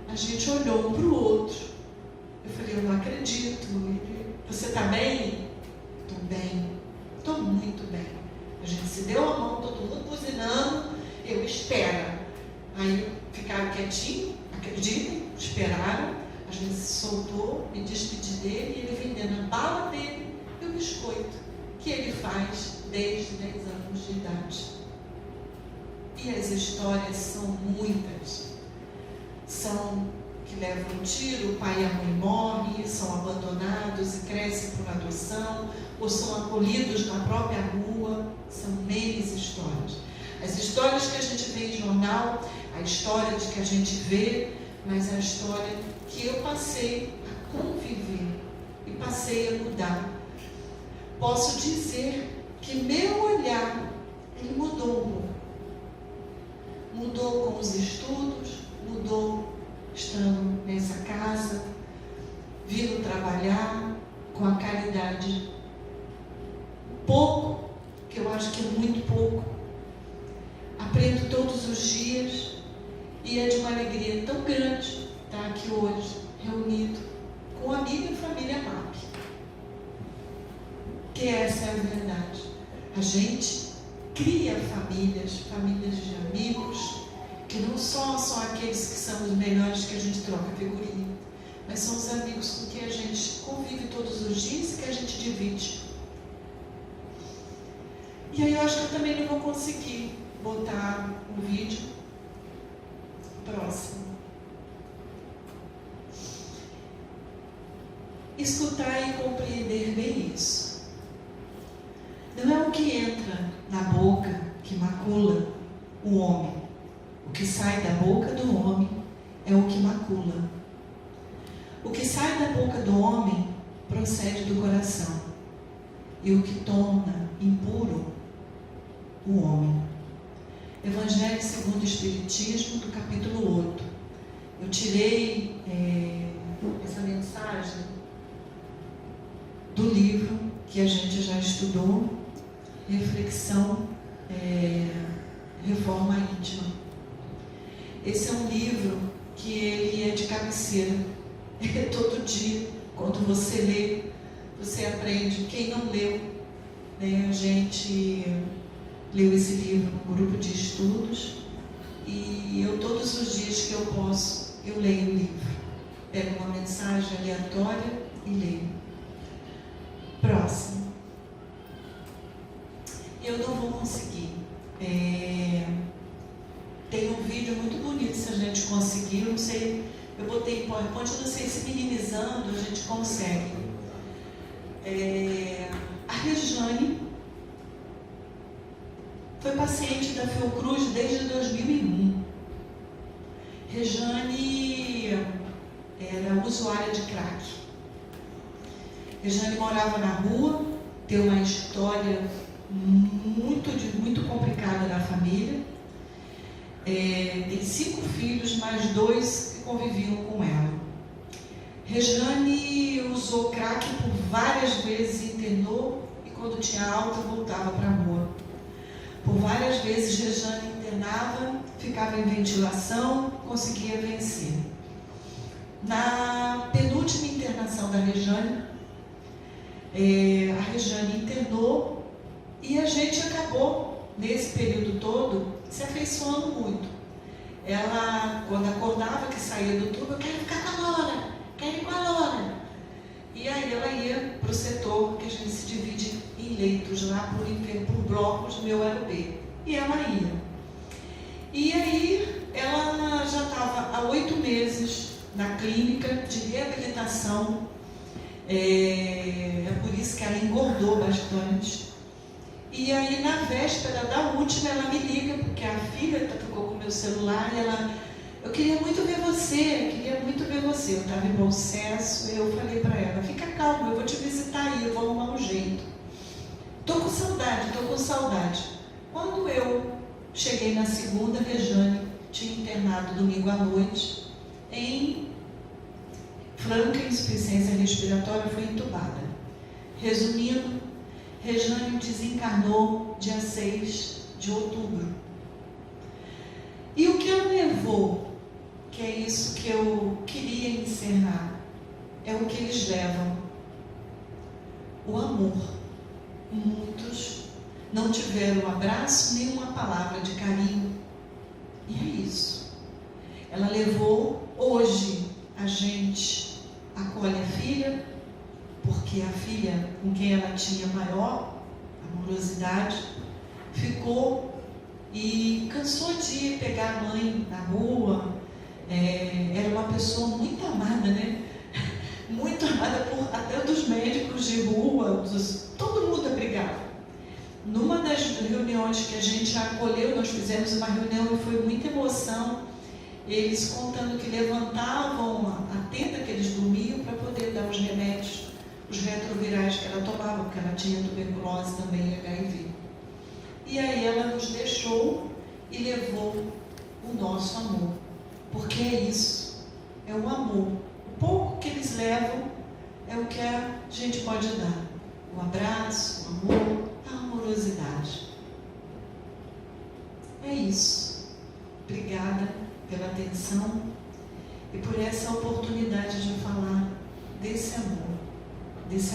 A gente olhou um para o outro. Eu falei: eu não acredito. Você está bem? Estou bem. Estou muito bem. A gente se deu a mão, todo mundo buzinando. Eu: espera. Aí ficaram quietinhos, acreditem, esperaram. A gente se soltou, me despedi dele, e ele vendendo a bala dele e o biscoito que ele faz desde 10 anos de idade. E as histórias são muitas. São que levam um tiro, o pai e a mãe morrem, são abandonados e crescem por adoção, ou são acolhidos na própria rua. São menos histórias. As histórias que a gente vê em jornal, a história de que a gente vê, mas a história que eu passei a conviver e passei a mudar. Posso dizer que meu olhar, ele mudou um pouco. Mudou com os estudos, mudou estando nessa casa, vindo trabalhar com a caridade. Pouco, que eu acho que é muito pouco. Aprendo todos os dias e é de uma alegria tão grande estar aqui hoje, reunido com a minha família MAP. Que essa é a verdade. A gente cria famílias de amigos, que não são só aqueles que são os melhores que a gente troca figurinha, mas são os amigos com que a gente convive todos os dias e que a gente divide. E aí eu acho que eu também não vou conseguir botar o vídeo próximo. Escutar e compreender bem isso. Não é o que entra na boca que macula o homem. O que sai da boca do homem é o que macula. O que sai da boca do homem procede do coração. E o que torna impuro o homem. Evangelho segundo o Espiritismo, do capítulo 8. Eu tirei essa mensagem do livro que a gente já estudou, Reflexão Reforma Íntima. Esse é um livro que ele é de cabeceira. Todo dia, quando você lê, você aprende. Quem não leu, né? A gente leu esse livro no grupo de estudos e eu, todos os dias que eu posso, eu leio o livro. Pego uma mensagem aleatória e leio. Próximo. Eu não vou conseguir. Tem um vídeo muito bonito, se a gente conseguir, eu não sei, eu botei em PowerPoint, eu não sei se minimizando a gente consegue. A Rejane foi paciente da Fiocruz desde 2001. Rejane era usuária de crack. Rejane morava na rua, tem uma história muito complicada na família. Tem 5 filhos, mais 2 que conviviam com ela. Rejane usou crack por várias vezes, internou e quando tinha alta voltava para a rua. Por várias vezes Rejane internava, ficava em ventilação, conseguia vencer. Na penúltima internação da Rejane, a Rejane internou e a gente acabou, nesse período todo, se afeiçoando muito. Ela, quando acordava, que saía do tubo, eu quero ficar com a Lora, quero ir com a Lora. E aí ela ia para o setor que a gente se divide em leitos, lá por blocos, meu era o B. E ela ia. E aí ela já estava há 8 meses na clínica de reabilitação. É por isso que ela engordou bastante. E aí, na véspera da última, ela me liga, porque a filha ficou com o meu celular e ela... Eu queria muito ver você. Eu estava em bom sucesso e eu falei para ela, fica calma, eu vou te visitar aí, eu vou arrumar um jeito. Estou com saudade. Quando eu cheguei na segunda, a Rejane tinha internado domingo à noite em franca insuficiência respiratória, foi entubada. Resumindo, Rejane desencarnou dia 6 de outubro. E o que a levou, que é isso que eu queria encerrar, é o que eles levam: o amor. Muitos não tiveram um abraço nem uma palavra de carinho. E é isso. Ela levou. Hoje a gente acolhe a filha, porque a filha com quem ela tinha maior amorosidade ficou e cansou de pegar a mãe na rua. Era uma pessoa muito amada, né? Muito amada até dos médicos de rua, todo mundo abrigava. Numa das reuniões que a gente acolheu, nós fizemos uma reunião e foi muita emoção, eles contando que levantavam a tenda que eles dormiam para poder dar os remédios, os retrovirais que ela tomava, porque ela tinha tuberculose também e HIV. E aí ela nos deixou e levou o nosso amor, porque é isso, é o amor. O pouco que eles levam é o que a gente pode dar: o abraço, o amor, a amorosidade. É isso. Obrigada pela atenção e por essa oportunidade de falar desse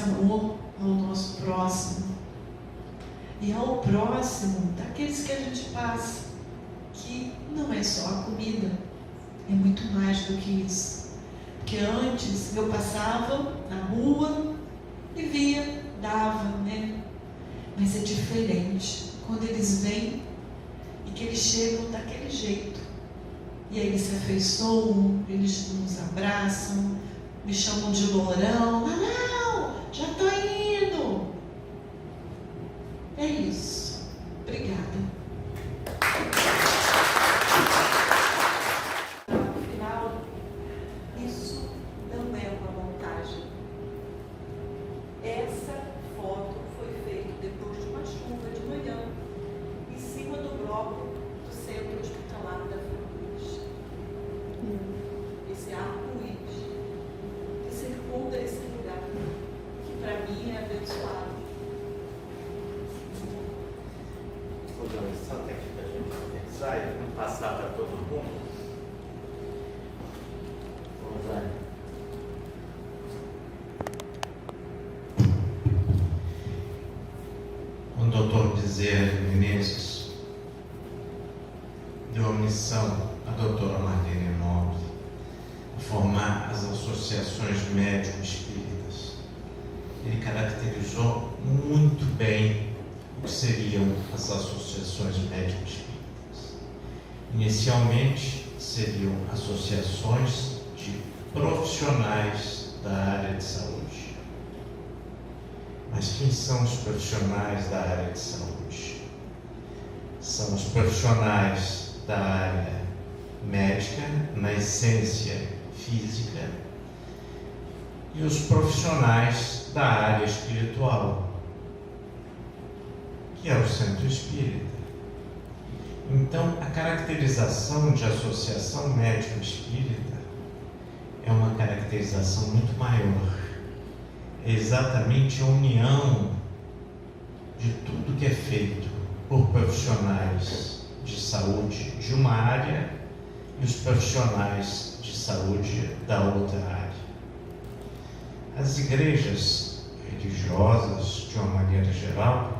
amor ao nosso próximo e ao próximo daqueles que a gente passa, que não é só a comida, é muito mais do que isso. Porque antes eu passava na rua e via, dava, né? Mas é diferente quando eles vêm e que eles chegam daquele jeito. E aí eles se afeiçoam, eles nos abraçam, me chamam de Lourão. Não, já estou indo. É isso. Obrigada. Afinal, isso não é uma montagem. Essa foto foi feita depois de uma chuva de manhã, em cima do bloco do Centro Hospitalar da Fiocruz. Esse arco-íris que circunda esse lugar. slide para passar para todo mundo. Rosane. O doutor Bezerra de Menezes deu a missão à doutora Marlene Nobre a formar as associações médico-espíritas. Ele caracterizou muito bem o que seriam as associações médico-espíritas. Inicialmente, seriam associações de profissionais da área de saúde. Mas quem são os profissionais da área de saúde? São os profissionais da área médica, na essência física, e os profissionais da área espiritual, que é o centro espírita. Então, a caracterização de associação médico-espírita é uma caracterização muito maior. É exatamente a união de tudo que é feito por profissionais de saúde de uma área e os profissionais de saúde da outra área. As igrejas religiosas, de uma maneira geral,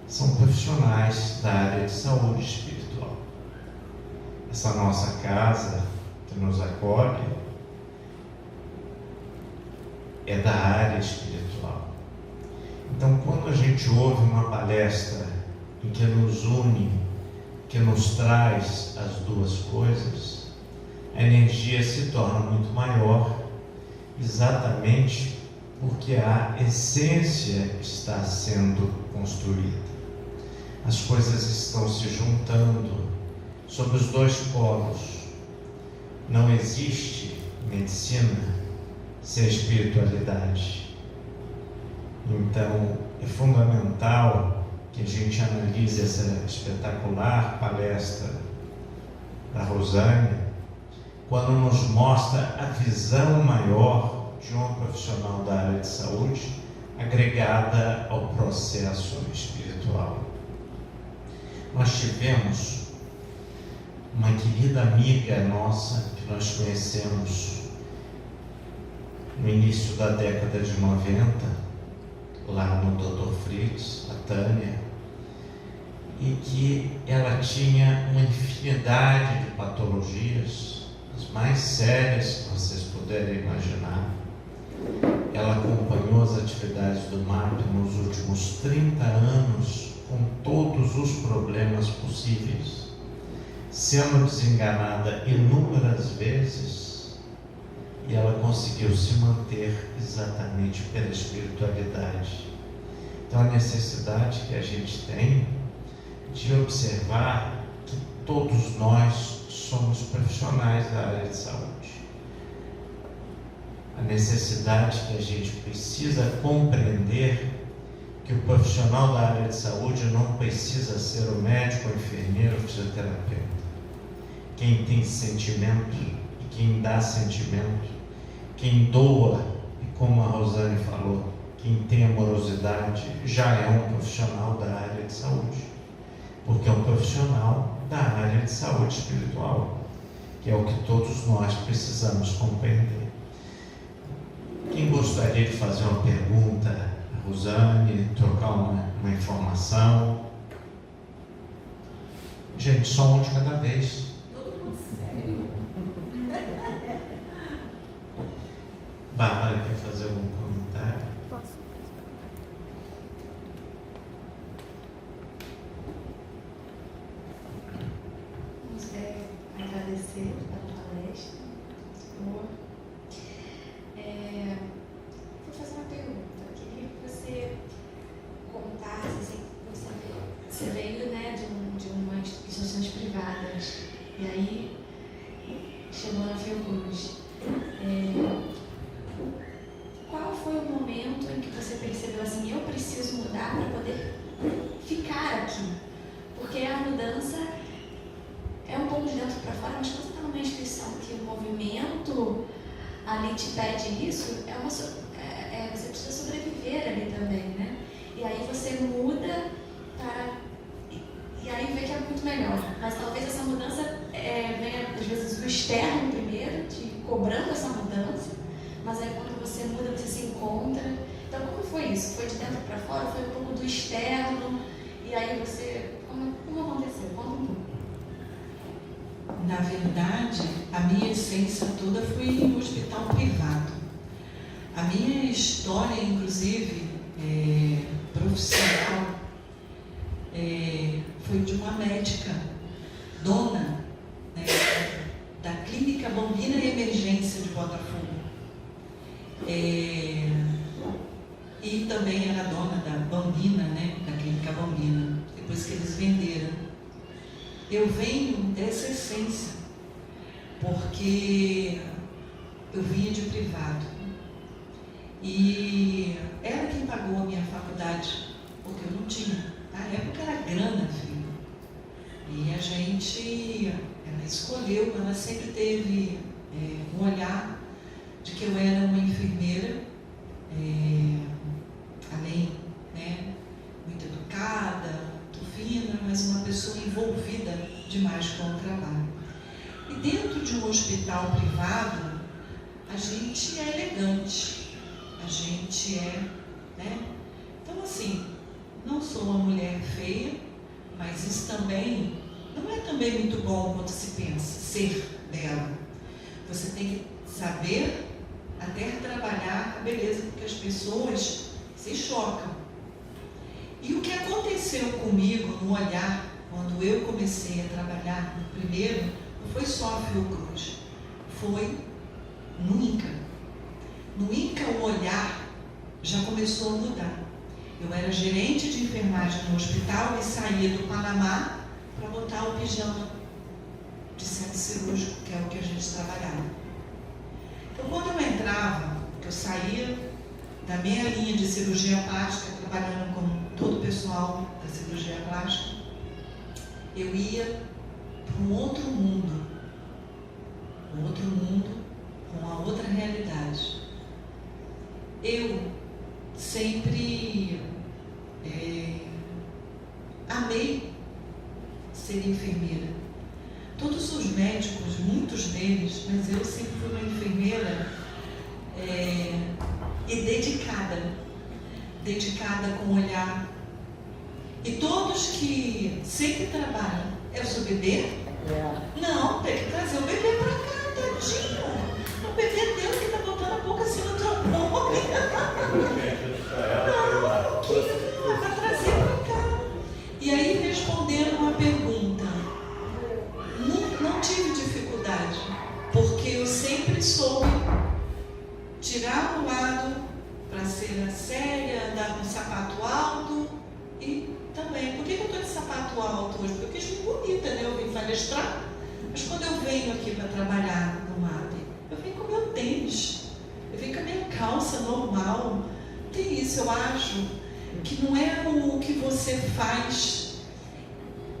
são profissionais da área de saúde espiritual. Essa nossa casa que nos acolhe é da área espiritual. Então, quando a gente ouve uma palestra em que nos une, que nos traz as duas coisas, a energia se torna muito maior, exatamente porque a essência está sendo construída. As coisas estão se juntando sobre os dois polos. Não existe medicina sem espiritualidade. Então, é fundamental que a gente analise essa espetacular palestra da Rosane, quando nos mostra a visão maior de um profissional da área de saúde agregada ao processo espiritual. Nós tivemos uma querida amiga nossa que nós conhecemos no início da década de 90, lá no Dr. Fritz, a Tânia, e que ela tinha uma infinidade de patologias, as mais sérias que vocês puderem imaginar. Ela acompanhou as atividades do MAP nos últimos 30 anos, com todos os problemas possíveis, sendo desenganada inúmeras vezes, e ela conseguiu se manter exatamente pela espiritualidade. Então, a necessidade que a gente tem de observar que todos nós somos profissionais da área de saúde. A necessidade que a gente precisa compreender que o profissional da área de saúde não precisa ser o médico, o enfermeiro, o fisioterapeuta. Quem tem sentimento e quem dá sentimento, quem doa, e como a Rosane falou, quem tem amorosidade, já é um profissional da área de saúde, porque é um profissional da área de saúde espiritual, que é o que todos nós precisamos compreender. Quem gostaria de fazer uma pergunta a Rosane, trocar uma informação? Gente, só um de cada vez. Todo mundo sério. Bárbara, quer fazer algum comentário? Posso? Vamos agradecer pela palestra. Vou fazer uma pergunta. Eu queria que você contasse, assim, você veio, né, de umas instituições privadas e aí chegou na Fiocruz. Qual foi o momento em que você percebeu assim, eu preciso mudar para poder ficar aqui? Porque a mudança é um pouco de dentro para fora, mas quando você está numa instituição que o movimento ali te pede isso, você precisa sobreviver ali também, né? E aí você muda e aí vê que é muito melhor. Mas talvez essa mudança venha, às vezes, do externo primeiro, te cobrando essa mudança, mas aí quando você muda, você se encontra. Então, como foi isso? Foi de dentro para fora? Foi um pouco do externo? E aí você... Como aconteceu? Conta um pouco. Na verdade, a minha essência toda foi em um hospital privado. A minha história, inclusive, profissional, foi de uma médica, dona, né, da Clínica Bambina e Emergência de Botafogo. E também era dona da Bambina, né, da Clínica Bambina, depois que eles venderam. Eu venho dessa essência, porque eu vinha de privado. E ela quem pagou a minha faculdade, porque eu não tinha. Na época era grana, filho. E a gente, ela escolheu, ela sempre teve um olhar de que eu era uma enfermeira, além, né, muito educada, muito fina, mas uma pessoa envolvida demais com o trabalho. E dentro de um hospital privado, a gente é elegante, a gente né? Então, assim, não sou uma mulher feia, mas isso também não é também muito bom quando se pensa ser bela. Você tem que saber até trabalhar a beleza, porque as pessoas se chocam. E o que aconteceu comigo no olhar, quando eu comecei a trabalhar no primeiro, não foi só a Fiocruz, foi no INCA. No INCA o olhar já começou a mudar. Eu era gerente de enfermagem no hospital e saía do Panamá para botar o pijama de centro cirúrgico, que é o que a gente trabalhava. Então, quando eu entrava, eu saía da minha linha de cirurgia plástica, trabalhando com todo o pessoal da cirurgia plástica, eu ia para um outro mundo com a outra realidade. Eu sempre amei ser enfermeira. Todos os médicos, muitos deles, mas eu sempre fui uma enfermeira e dedicada com olhar. E todos que sempre trabalham, eu sou bebê? Não, tem que trazer o bebê para cá, tadinho. O bebê é Deus que está botando a boca assim no teu nome. Não, que vai trazer para cá. E aí, respondendo uma pergunta, não tive dificuldade, porque eu sempre soube tirar o lado para ser a séria, andar com sapato alto. E também, por que eu estou de sapato alto hoje? Porque eu quis vir bonita, né? Eu vim palestrar, mas quando eu venho aqui para trabalhar no MAP, eu venho com meu tênis, eu venho com a minha calça normal. Tem isso, eu acho que não é o que você faz,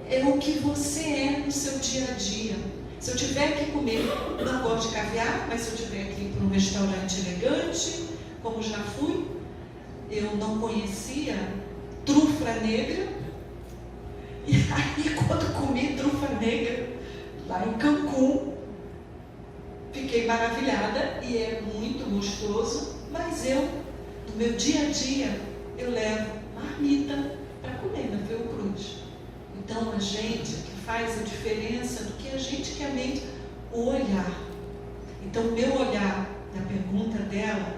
é o que você é no seu dia a dia. Se eu tiver que comer, não gosto de caviar, mas se eu tiver que ir para um restaurante elegante, como já fui, eu não conhecia trufa negra, e aí quando comi trufa negra lá em Cancún, fiquei maravilhada e é muito gostoso, mas eu, no meu dia a dia, eu levo marmita para comer na Fiocruz. Então a gente que faz a diferença do que a gente quer mesmo, o olhar. Então o meu olhar, na pergunta dela,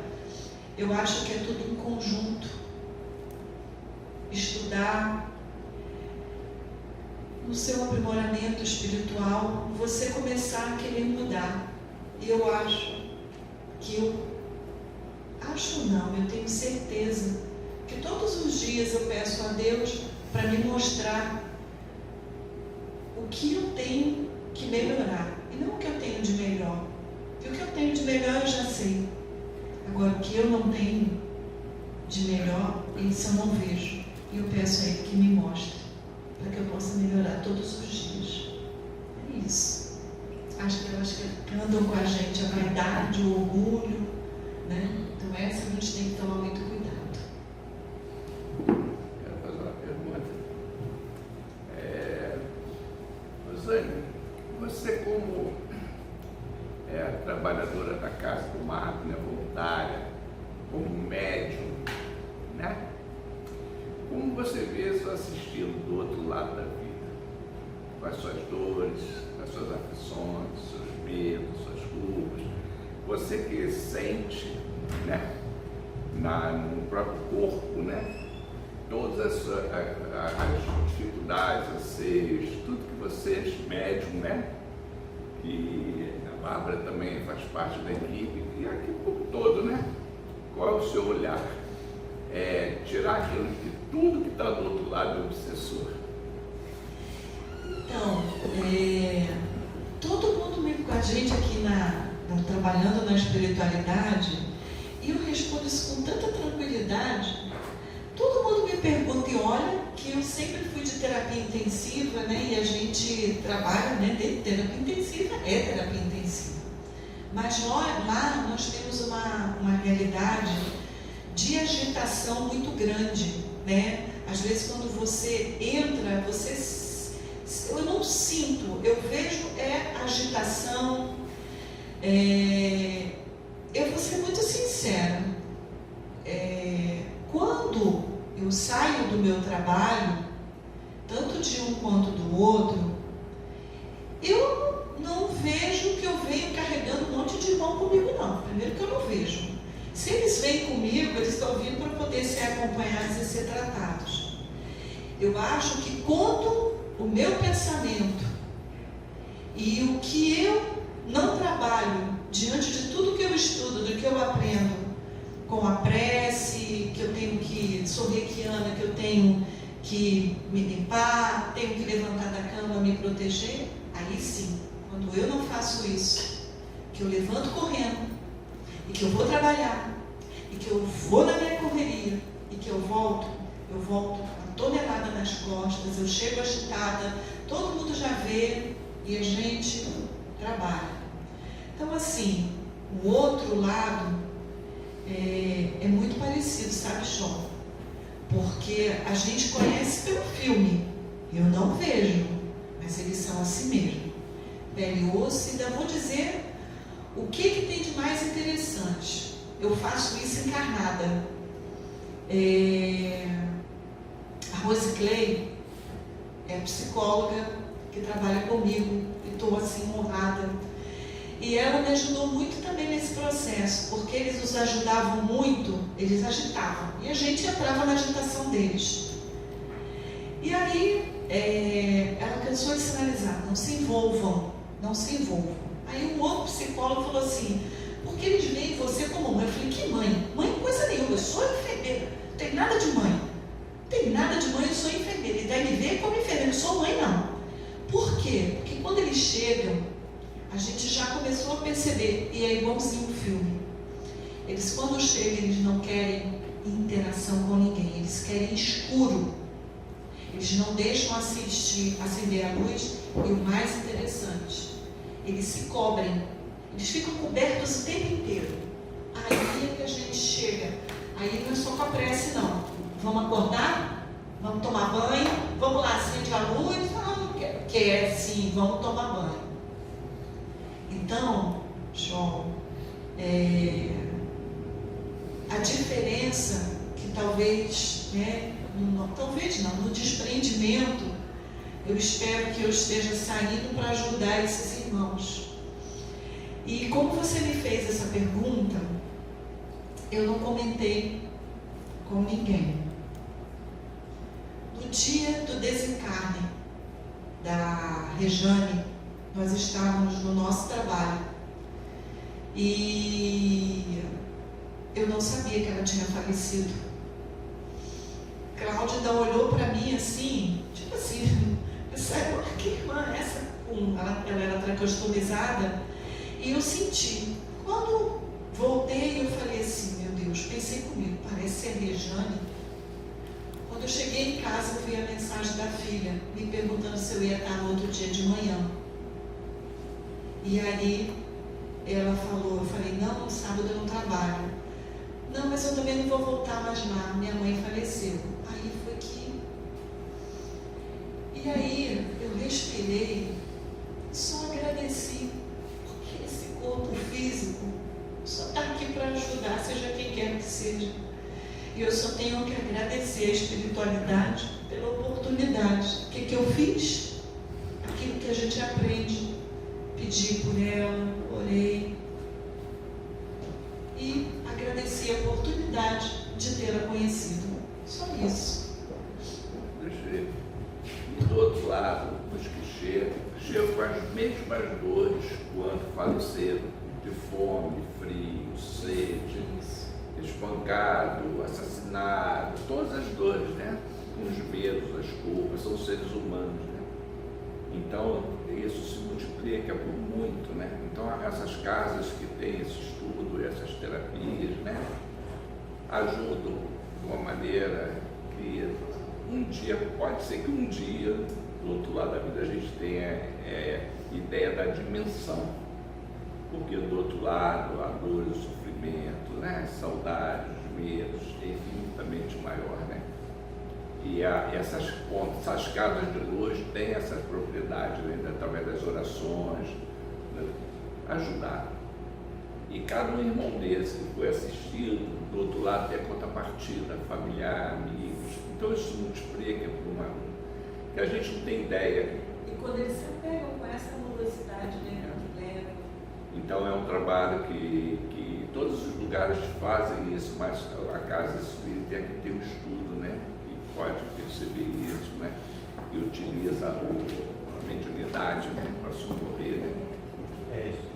eu acho que é tudo um conjunto. Estudar, no seu aprimoramento espiritual, você começar a querer mudar. E eu tenho certeza que todos os dias eu peço a Deus para me mostrar o que eu tenho que melhorar, e não o que eu tenho de melhor. E o que eu tenho de melhor eu já sei. Agora, o que eu não tenho de melhor, isso eu não vejo. E eu peço a Ele que me mostre, para que eu possa melhorar todos os dias. É isso. Acho que andam com a gente a vaidade, o orgulho, né? Então essa a gente tem que tomar muito cuidado. Quero fazer uma pergunta. Suzane, você como trabalhadora da Casa do Mato, né, voluntária, como médium, né? Como você vê seu assistindo do outro lado da vida? Com as suas dores, com as suas aflições, seus medos, suas culpas. Você que sente, né, no próprio corpo, né, todas as dificuldades, anseios, tudo que vocês, médium, né, e a Bárbara também faz parte da equipe, e aqui o povo todo, né? Qual é o seu olhar? Tirar aquilo de tudo que está do outro lado do obsessor. Então, todo mundo mesmo com a gente aqui trabalhando na espiritualidade, e eu respondo isso com tanta tranquilidade. Todo mundo me pergunta, e olha, que eu sempre fui de terapia intensiva, né? E a gente trabalha, né, dentro de terapia intensiva, é terapia intensiva. Mas lá nós temos uma realidade de agitação muito grande, né? Às vezes quando você entra, eu não sinto, eu vejo agitação. Eu vou ser muito sincera. Quando eu saio do meu trabalho, tanto de um quanto do outro, eu não vejo que eu venho carregando um monte de irmão comigo, não. Primeiro que eu não vejo. Se eles vêm comigo, eles estão vindo para poder ser acompanhados e ser tratados. Eu acho que quando o meu pensamento e o que eu não trabalho diante de tudo que eu estudo, do que eu aprendo, com a prece, que eu tenho que, sou reikiana, que eu tenho que me limpar, tenho que levantar da cama, me proteger, aí sim, quando eu não faço isso, que eu levanto correndo, e que eu vou trabalhar, e que eu vou na minha correria, e que eu volto a tonelada nas costas, eu chego agitada, todo mundo já vê, e a gente trabalha. Então assim, o outro lado é muito parecido, sabe, João? Porque a gente conhece pelo filme, eu não vejo, mas eles são assim mesmo, pele e osso. E ainda vou dizer o que tem de mais interessante. Eu faço isso encarnada. A Rose Clay é psicóloga que trabalha comigo, e estou assim honrada. E ela me ajudou muito também nesse processo, porque eles nos ajudavam muito, eles agitavam, e a gente entrava na agitação deles. E aí, ela cansou de sinalizar, não se envolvam. Aí um outro psicólogo falou assim, porque eles veem você como mãe. Eu falei, que mãe? Mãe coisa nenhuma, eu sou enfermeira, não tem nada de mãe. Não tem nada de mãe, eu sou enfermeira. E deve me ver como enfermeira, não sou mãe não. Por quê? Porque quando eles chegam, a gente já começou a perceber, e é igualzinho o filme. Eles quando chegam, eles não querem interação com ninguém, eles querem escuro. Eles não deixam acender a luz, e o mais interessante, eles se cobrem, eles ficam cobertos o tempo inteiro. Aí é que a gente chega, aí não é só com a prece não. Vamos acordar? Vamos tomar banho? Vamos lá, acende a luz? Não quer sim, vamos tomar banho. Então, João, a diferença que talvez, no desprendimento, eu espero que eu esteja saindo para ajudar esses irmãos. E como você me fez essa pergunta, eu não comentei com ninguém. No dia do desencarne da Rejane, nós estávamos no nosso trabalho e eu não sabia que ela tinha falecido. Cláudia ainda olhou para mim assim, tipo assim, sério, que irmã é essa? Ela era tracostomizada, e eu senti. Quando voltei, eu falei assim, meu Deus, pensei comigo, parece ser a Rejane. Quando eu cheguei em casa, eu vi a mensagem da filha, me perguntando se eu ia estar no outro dia de manhã. E aí ela falou, eu falei, não, no sábado eu não trabalho. Não, mas eu também não vou voltar mais lá, minha mãe faleceu. Aí foi que... E aí eu respirei E eu só tenho que agradecer a espiritualidade pela oportunidade. O que eu fiz? Aquilo que a gente aprende. Pedi por ela, orei. E agradeci a oportunidade de tê-la conhecido. Só isso. E do outro lado, os que chegam com as mesmas dores quando faleceram, de fome, frio, sede, espancado, assassinado, todas as dores, né? Os medos, as culpas, são seres humanos, né? Então, isso se multiplica por muito, né? Então, essas casas que têm esse estudo, essas terapias, né? Ajudam de uma maneira que um dia, pode ser que um dia, do outro lado da vida, a gente tenha ideia da dimensão. Porque do outro lado, a dor e o sofrimento, né? Saudades, medos, é infinitamente maior, né? E essas casas de luz têm essas propriedades, né? Através das orações, né? Ajudar. E cada irmão desse que foi assistido, do outro lado tem a contrapartida, familiar, amigos. Então isso multiplica por uma que a gente não tem ideia. E quando eles se apegam com essa amorosidade dentro que leva. Então é um trabalho que todos os lugares fazem isso, mas a Casa Espírita tem que ter um estudo, né? E pode perceber isso, né? E utiliza a mediunidade, né? Para socorrer, né? É isso.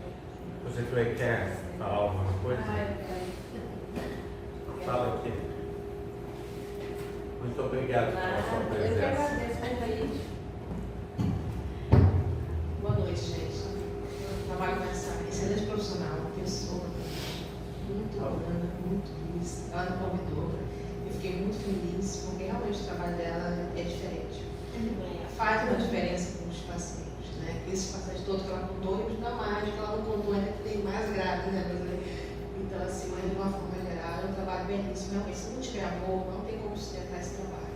Você também quer falar alguma coisa? Fala aqui. Muito obrigado pela sua Eu que presença. agradeço muito aí. Boa noite, gente. Eu trabalho com essa excelente profissional, uma pessoa muito humana, muito luz. Ela me convidou. Eu fiquei muito feliz, porque realmente o trabalho dela é diferente. Faz uma diferença com os pacientes, né? Esses pacientes todos que ela contou, e ainda mais, que ela não contou, ainda que tem mais grave, né? Então, assim, mas de uma forma geral, é um trabalho belíssimo. Realmente, se não tiver amor, não tem como sustentar esse trabalho.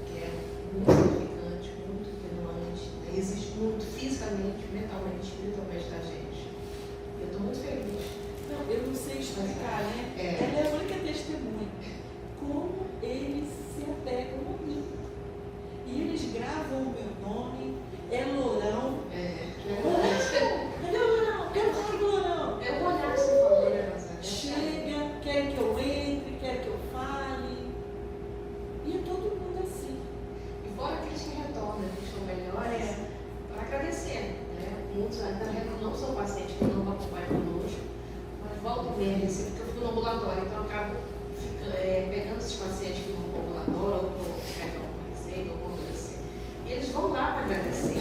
Que é muito significante, muito atenuante, né? Exige muito fisicamente, mentalmente, espiritualmente da gente. Eu estou muito feliz. Não, eu não sei explicar, né? É. Ela é a única testemunha. Como eles se apegam a mim. E eles gravam o meu nome, é Lourão. Lourão, eu falo Lourão. É o olhar que você falou, né, Nazaré? Chega, quer que eu entre, quer que eu fale. E é todo mundo assim. E fora aqueles que retornam, que estão melhores, para agradecer, né? Muitos ainda não são pacientes que não acompanham conosco, mas voltam mesmo, porque eu fico no ambulatório, então eu acabo pegando esses pacientes que vão para o ambulatório, ou pegam uma receita, ou alguma coisa assim. E eles vão lá para agradecer.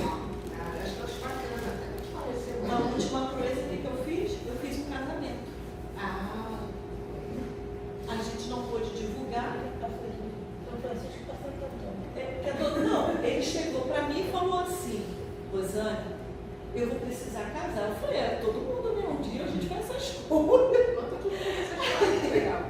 Acho que eu acho bacana, até te parecer. Na última coisa que eu fiz um casamento. A gente não pôde divulgar. Então, Francisco está frequentando. Não, ele chegou para mim e falou assim: Rosane, eu vou precisar casar. Eu falei: todo mundo, né? Um dia a gente faz essas coisas. Conta tudo essa história, legal.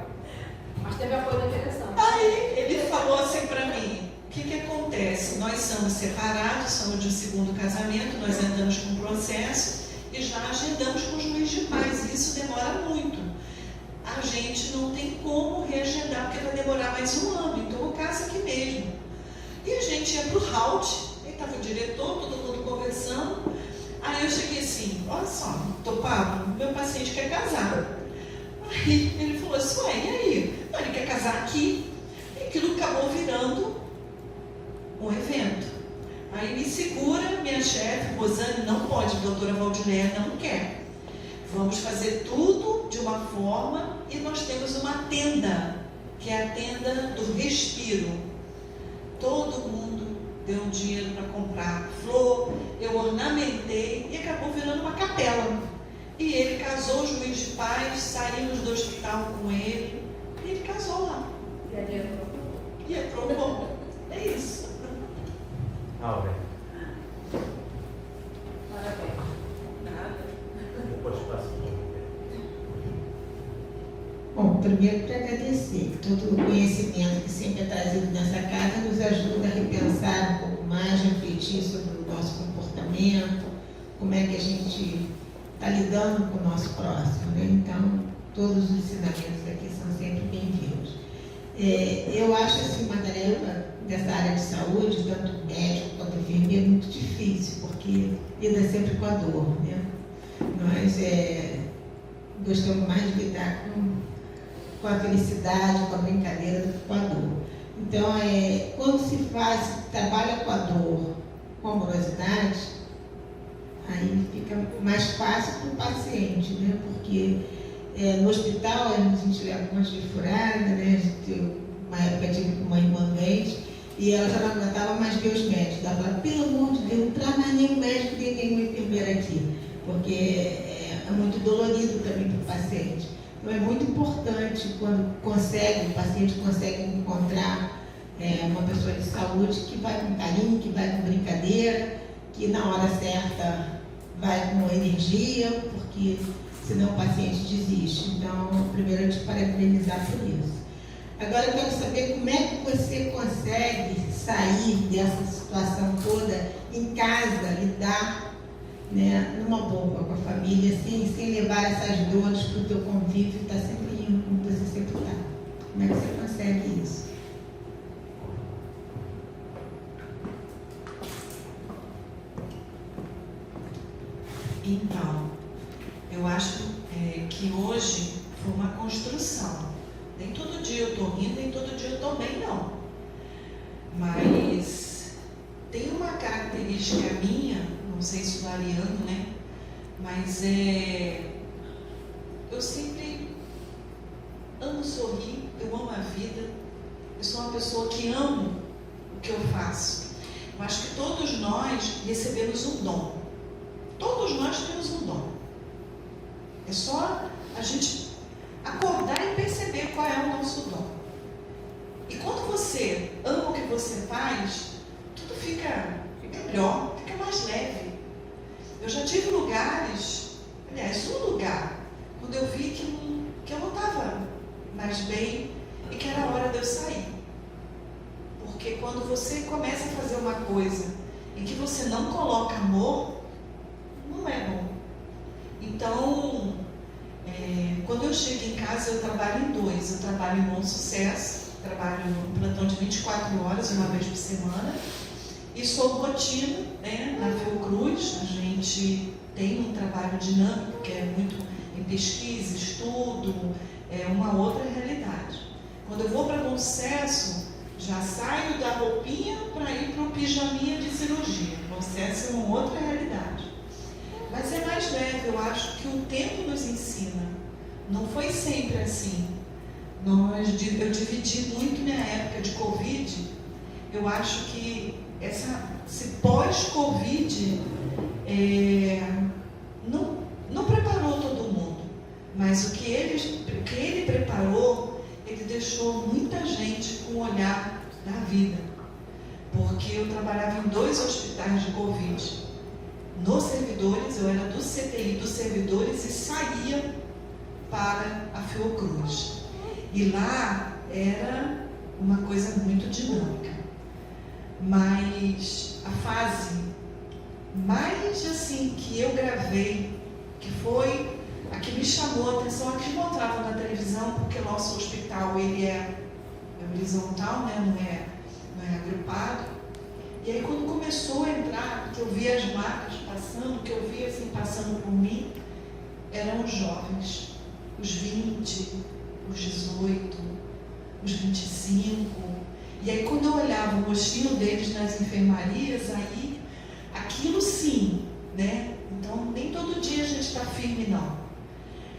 Mas teve apoio da direção. Aí ele falou assim para mim: o que acontece? Nós somos separados, somos de um segundo casamento, nós entramos com um processo e já agendamos com o juiz de paz. E isso demora muito. A gente não tem como reagendar, porque vai demorar mais um ano, então eu caso aqui mesmo. E a gente ia para o Halt, aí estava o diretor, todo mundo conversando. Aí eu cheguei assim: olha só, Pablo, meu paciente quer casar. Aí ele falou assim: ué, e aí? Não, ele quer casar aqui. E aquilo acabou virando um evento. Aí me segura minha chefe, Rosane, não pode, doutora Valdinéia não quer. Vamos fazer tudo de uma forma, e nós temos uma tenda, que é a tenda do respiro. Todo mundo deu um dinheiro para comprar flor, eu ornamentei e acabou virando uma capela. E ele casou, o juiz de paz, saímos do hospital com ele, e ele casou lá. E aprovou. É isso. Áurea, Parabéns. Nada. depois passa o nome. Bom, primeiro para agradecer. Todo o conhecimento que sempre é trazido nessa casa nos ajuda a repensar um pouco mais, refletir sobre o nosso comportamento, como é que a gente está lidando com o nosso próximo, né? Então, todos os ensinamentos aqui são sempre bem-vindos. Eu acho assim, uma tarefa dessa área de saúde, tanto médico quanto enfermeiro, muito difícil, porque lida sempre com a dor, né? Nós gostamos mais de lidar com a felicidade, com a brincadeira do que com a dor. Então, quando se trabalha com a dor, com amorosidade, aí fica mais fácil para o paciente, né? Porque no hospital a gente leva um monte de furada, né? Uma época eu tive com uma irmã doente e ela já não aguentava mais ver os médicos. Ela falava, pelo amor de Deus, não traz mais nenhum médico nem nenhuma enfermeira aqui, porque é muito dolorido também para o paciente. Então é muito importante quando o paciente consegue encontrar uma pessoa de saúde que vai com carinho, que vai com brincadeira, que na hora certa vai com energia, porque senão o paciente desiste. Então, primeiro eu te parabenizar por isso. Agora eu quero saber como é que você consegue sair dessa situação toda em casa, lidar, né, numa boa com a família, sem levar essas dores para o teu convívio, estar sempre indo como você sempre está. Como é que você consegue isso? Então, eu acho que hoje foi uma construção. Nem todo dia eu estou rindo, nem todo dia eu estou bem, não. Mas tem uma característica minha, não sei se variando, né? Mas eu sempre amo sorrir, eu amo a vida. Eu sou uma pessoa que amo o que eu faço. Eu acho que todos nós recebemos um dom. Todos nós temos um dom. É só a gente acordar e perceber qual é o nosso dom. E quando você ama o que você faz, tudo fica melhor, fica mais leve. Eu já tive lugares, aliás, um lugar, quando eu vi que eu não estava mais bem e que era hora de eu sair. Porque quando você começa a fazer uma coisa em que você não coloca amor, não é bom. Então, quando eu chego em casa, eu trabalho em dois. Eu trabalho em Bom Sucesso, trabalho no plantão de 24 horas, uma vez por semana, e sou rotina, né, na Fiocruz. A gente tem um trabalho dinâmico, que é muito em pesquisa, estudo, é uma outra realidade. Quando eu vou para Bom Sucesso, já saio da roupinha para ir para o pijaminha de cirurgia. Bom Sucesso é uma outra realidade. Mas é mais leve, eu acho que o tempo nos ensina. Não foi sempre assim. Eu dividi muito minha época de Covid. Eu acho que esse pós-Covid não preparou todo mundo. Mas o que ele preparou, ele deixou muita gente com o olhar da vida. Porque eu trabalhava em 2 hospitais de Covid. Nos servidores, eu era do CTI dos servidores e saía para a Fiocruz. E lá era uma coisa muito dinâmica. Mas a fase mais assim que eu gravei, que foi a que me chamou a atenção, a que mostrava na televisão, porque o nosso hospital ele é horizontal, né? não é agrupado. E aí quando começou a entrar, que eu vi as marcas passando, que eu vi assim passando por mim, eram os jovens, os 20, os 18, os 25. E aí quando eu olhava o rostinho deles nas enfermarias, aí aquilo sim, né? Então nem todo dia a gente está firme, não.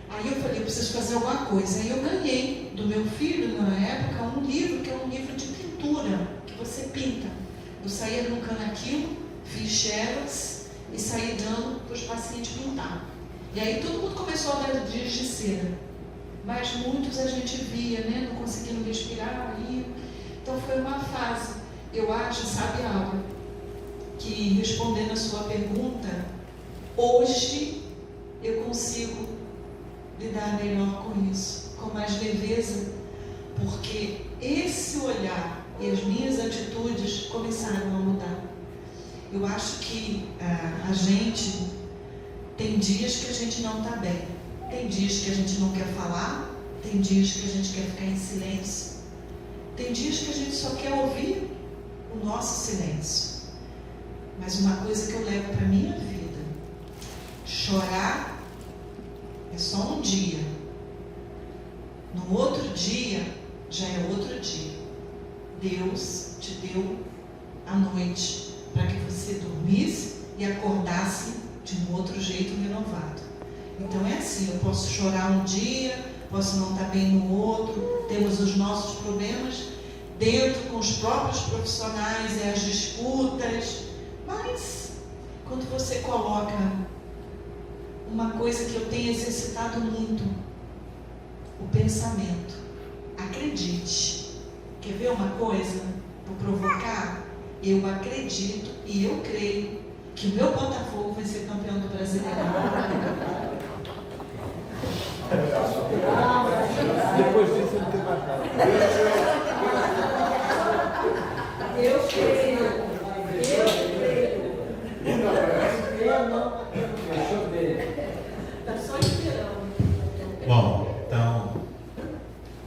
Aí eu falei, eu preciso fazer alguma coisa. Aí eu ganhei do meu filho, na época, um livro que é um livro de pintura, que você pinta. Eu saía brincando aquilo, fiz xerox e saí dando para os pacientes pintar. E aí todo mundo começou a dar dias de cera. Mas muitos a gente via, né, não conseguindo respirar aí. Então foi uma fase. Eu acho, sabe algo, que respondendo a sua pergunta, hoje eu consigo lidar melhor com isso, com mais leveza, porque esse olhar e as minhas atitudes começaram a mudar. Eu acho que a gente tem dias que a gente não está bem, tem dias que a gente não quer falar, tem dias que a gente quer ficar em silêncio. Tem dias que a gente só quer ouvir o nosso silêncio. Mas uma coisa que eu levo para a minha vida: chorar é só um dia. No outro dia, já é outro dia. Deus te deu a noite para que você dormisse e acordasse de um outro jeito renovado. Então é assim, eu posso chorar um dia, posso não estar bem no outro, temos os nossos problemas dentro com os próprios profissionais e as disputas, mas quando você coloca uma coisa que eu tenho exercitado muito, o pensamento, acredite. Quer ver uma coisa? Vou provocar? Eu acredito e eu creio que o meu Botafogo vai ser campeão do Brasileirão. Depois disso não tem mais nada. Eu creio. Eu não. Está só esperando. Bom, então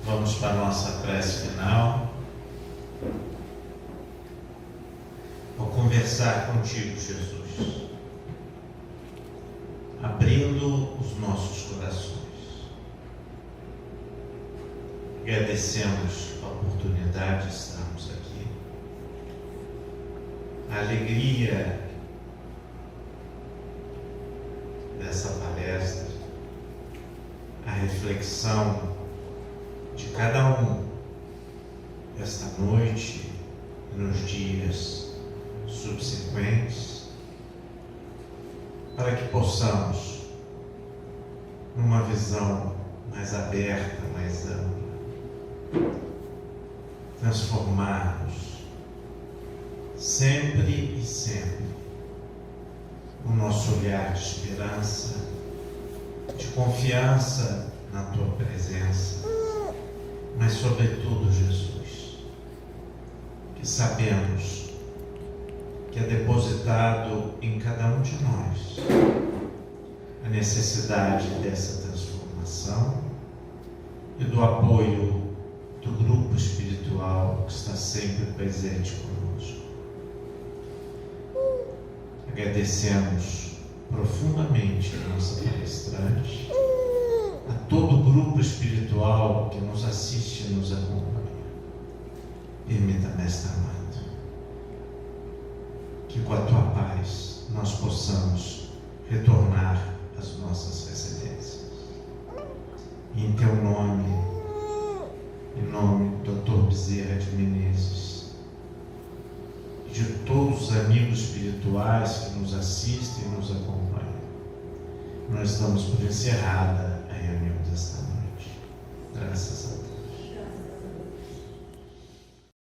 vamos para a nossa prece final. Vou conversar contigo, Jesus, abrindo os nossos corações. Agradecemos a oportunidade de estarmos aqui, a alegria dessa palestra, a reflexão de cada um esta noite e nos dias subsequentes, para que possamos, numa visão mais aberta, mais ampla, transformarmos sempre e sempre o nosso olhar de esperança, de confiança na Tua presença, mas sobretudo, Jesus, que sabemos que é depositado em cada um de nós a necessidade dessa transformação e do apoio do grupo espiritual que está sempre presente conosco. Agradecemos profundamente a nossa palestrante, a todo o grupo espiritual que nos assiste e nos acompanha. Permita, Mestre amado, que com a Tua paz nós possamos retornar às nossas residências. E em Teu nome, em nome do Dr. Bezerra de Menezes, e de todos os amigos espirituais que nos assistem e nos acompanham, nós damos por encerrada a reunião desta noite. Graças a Deus.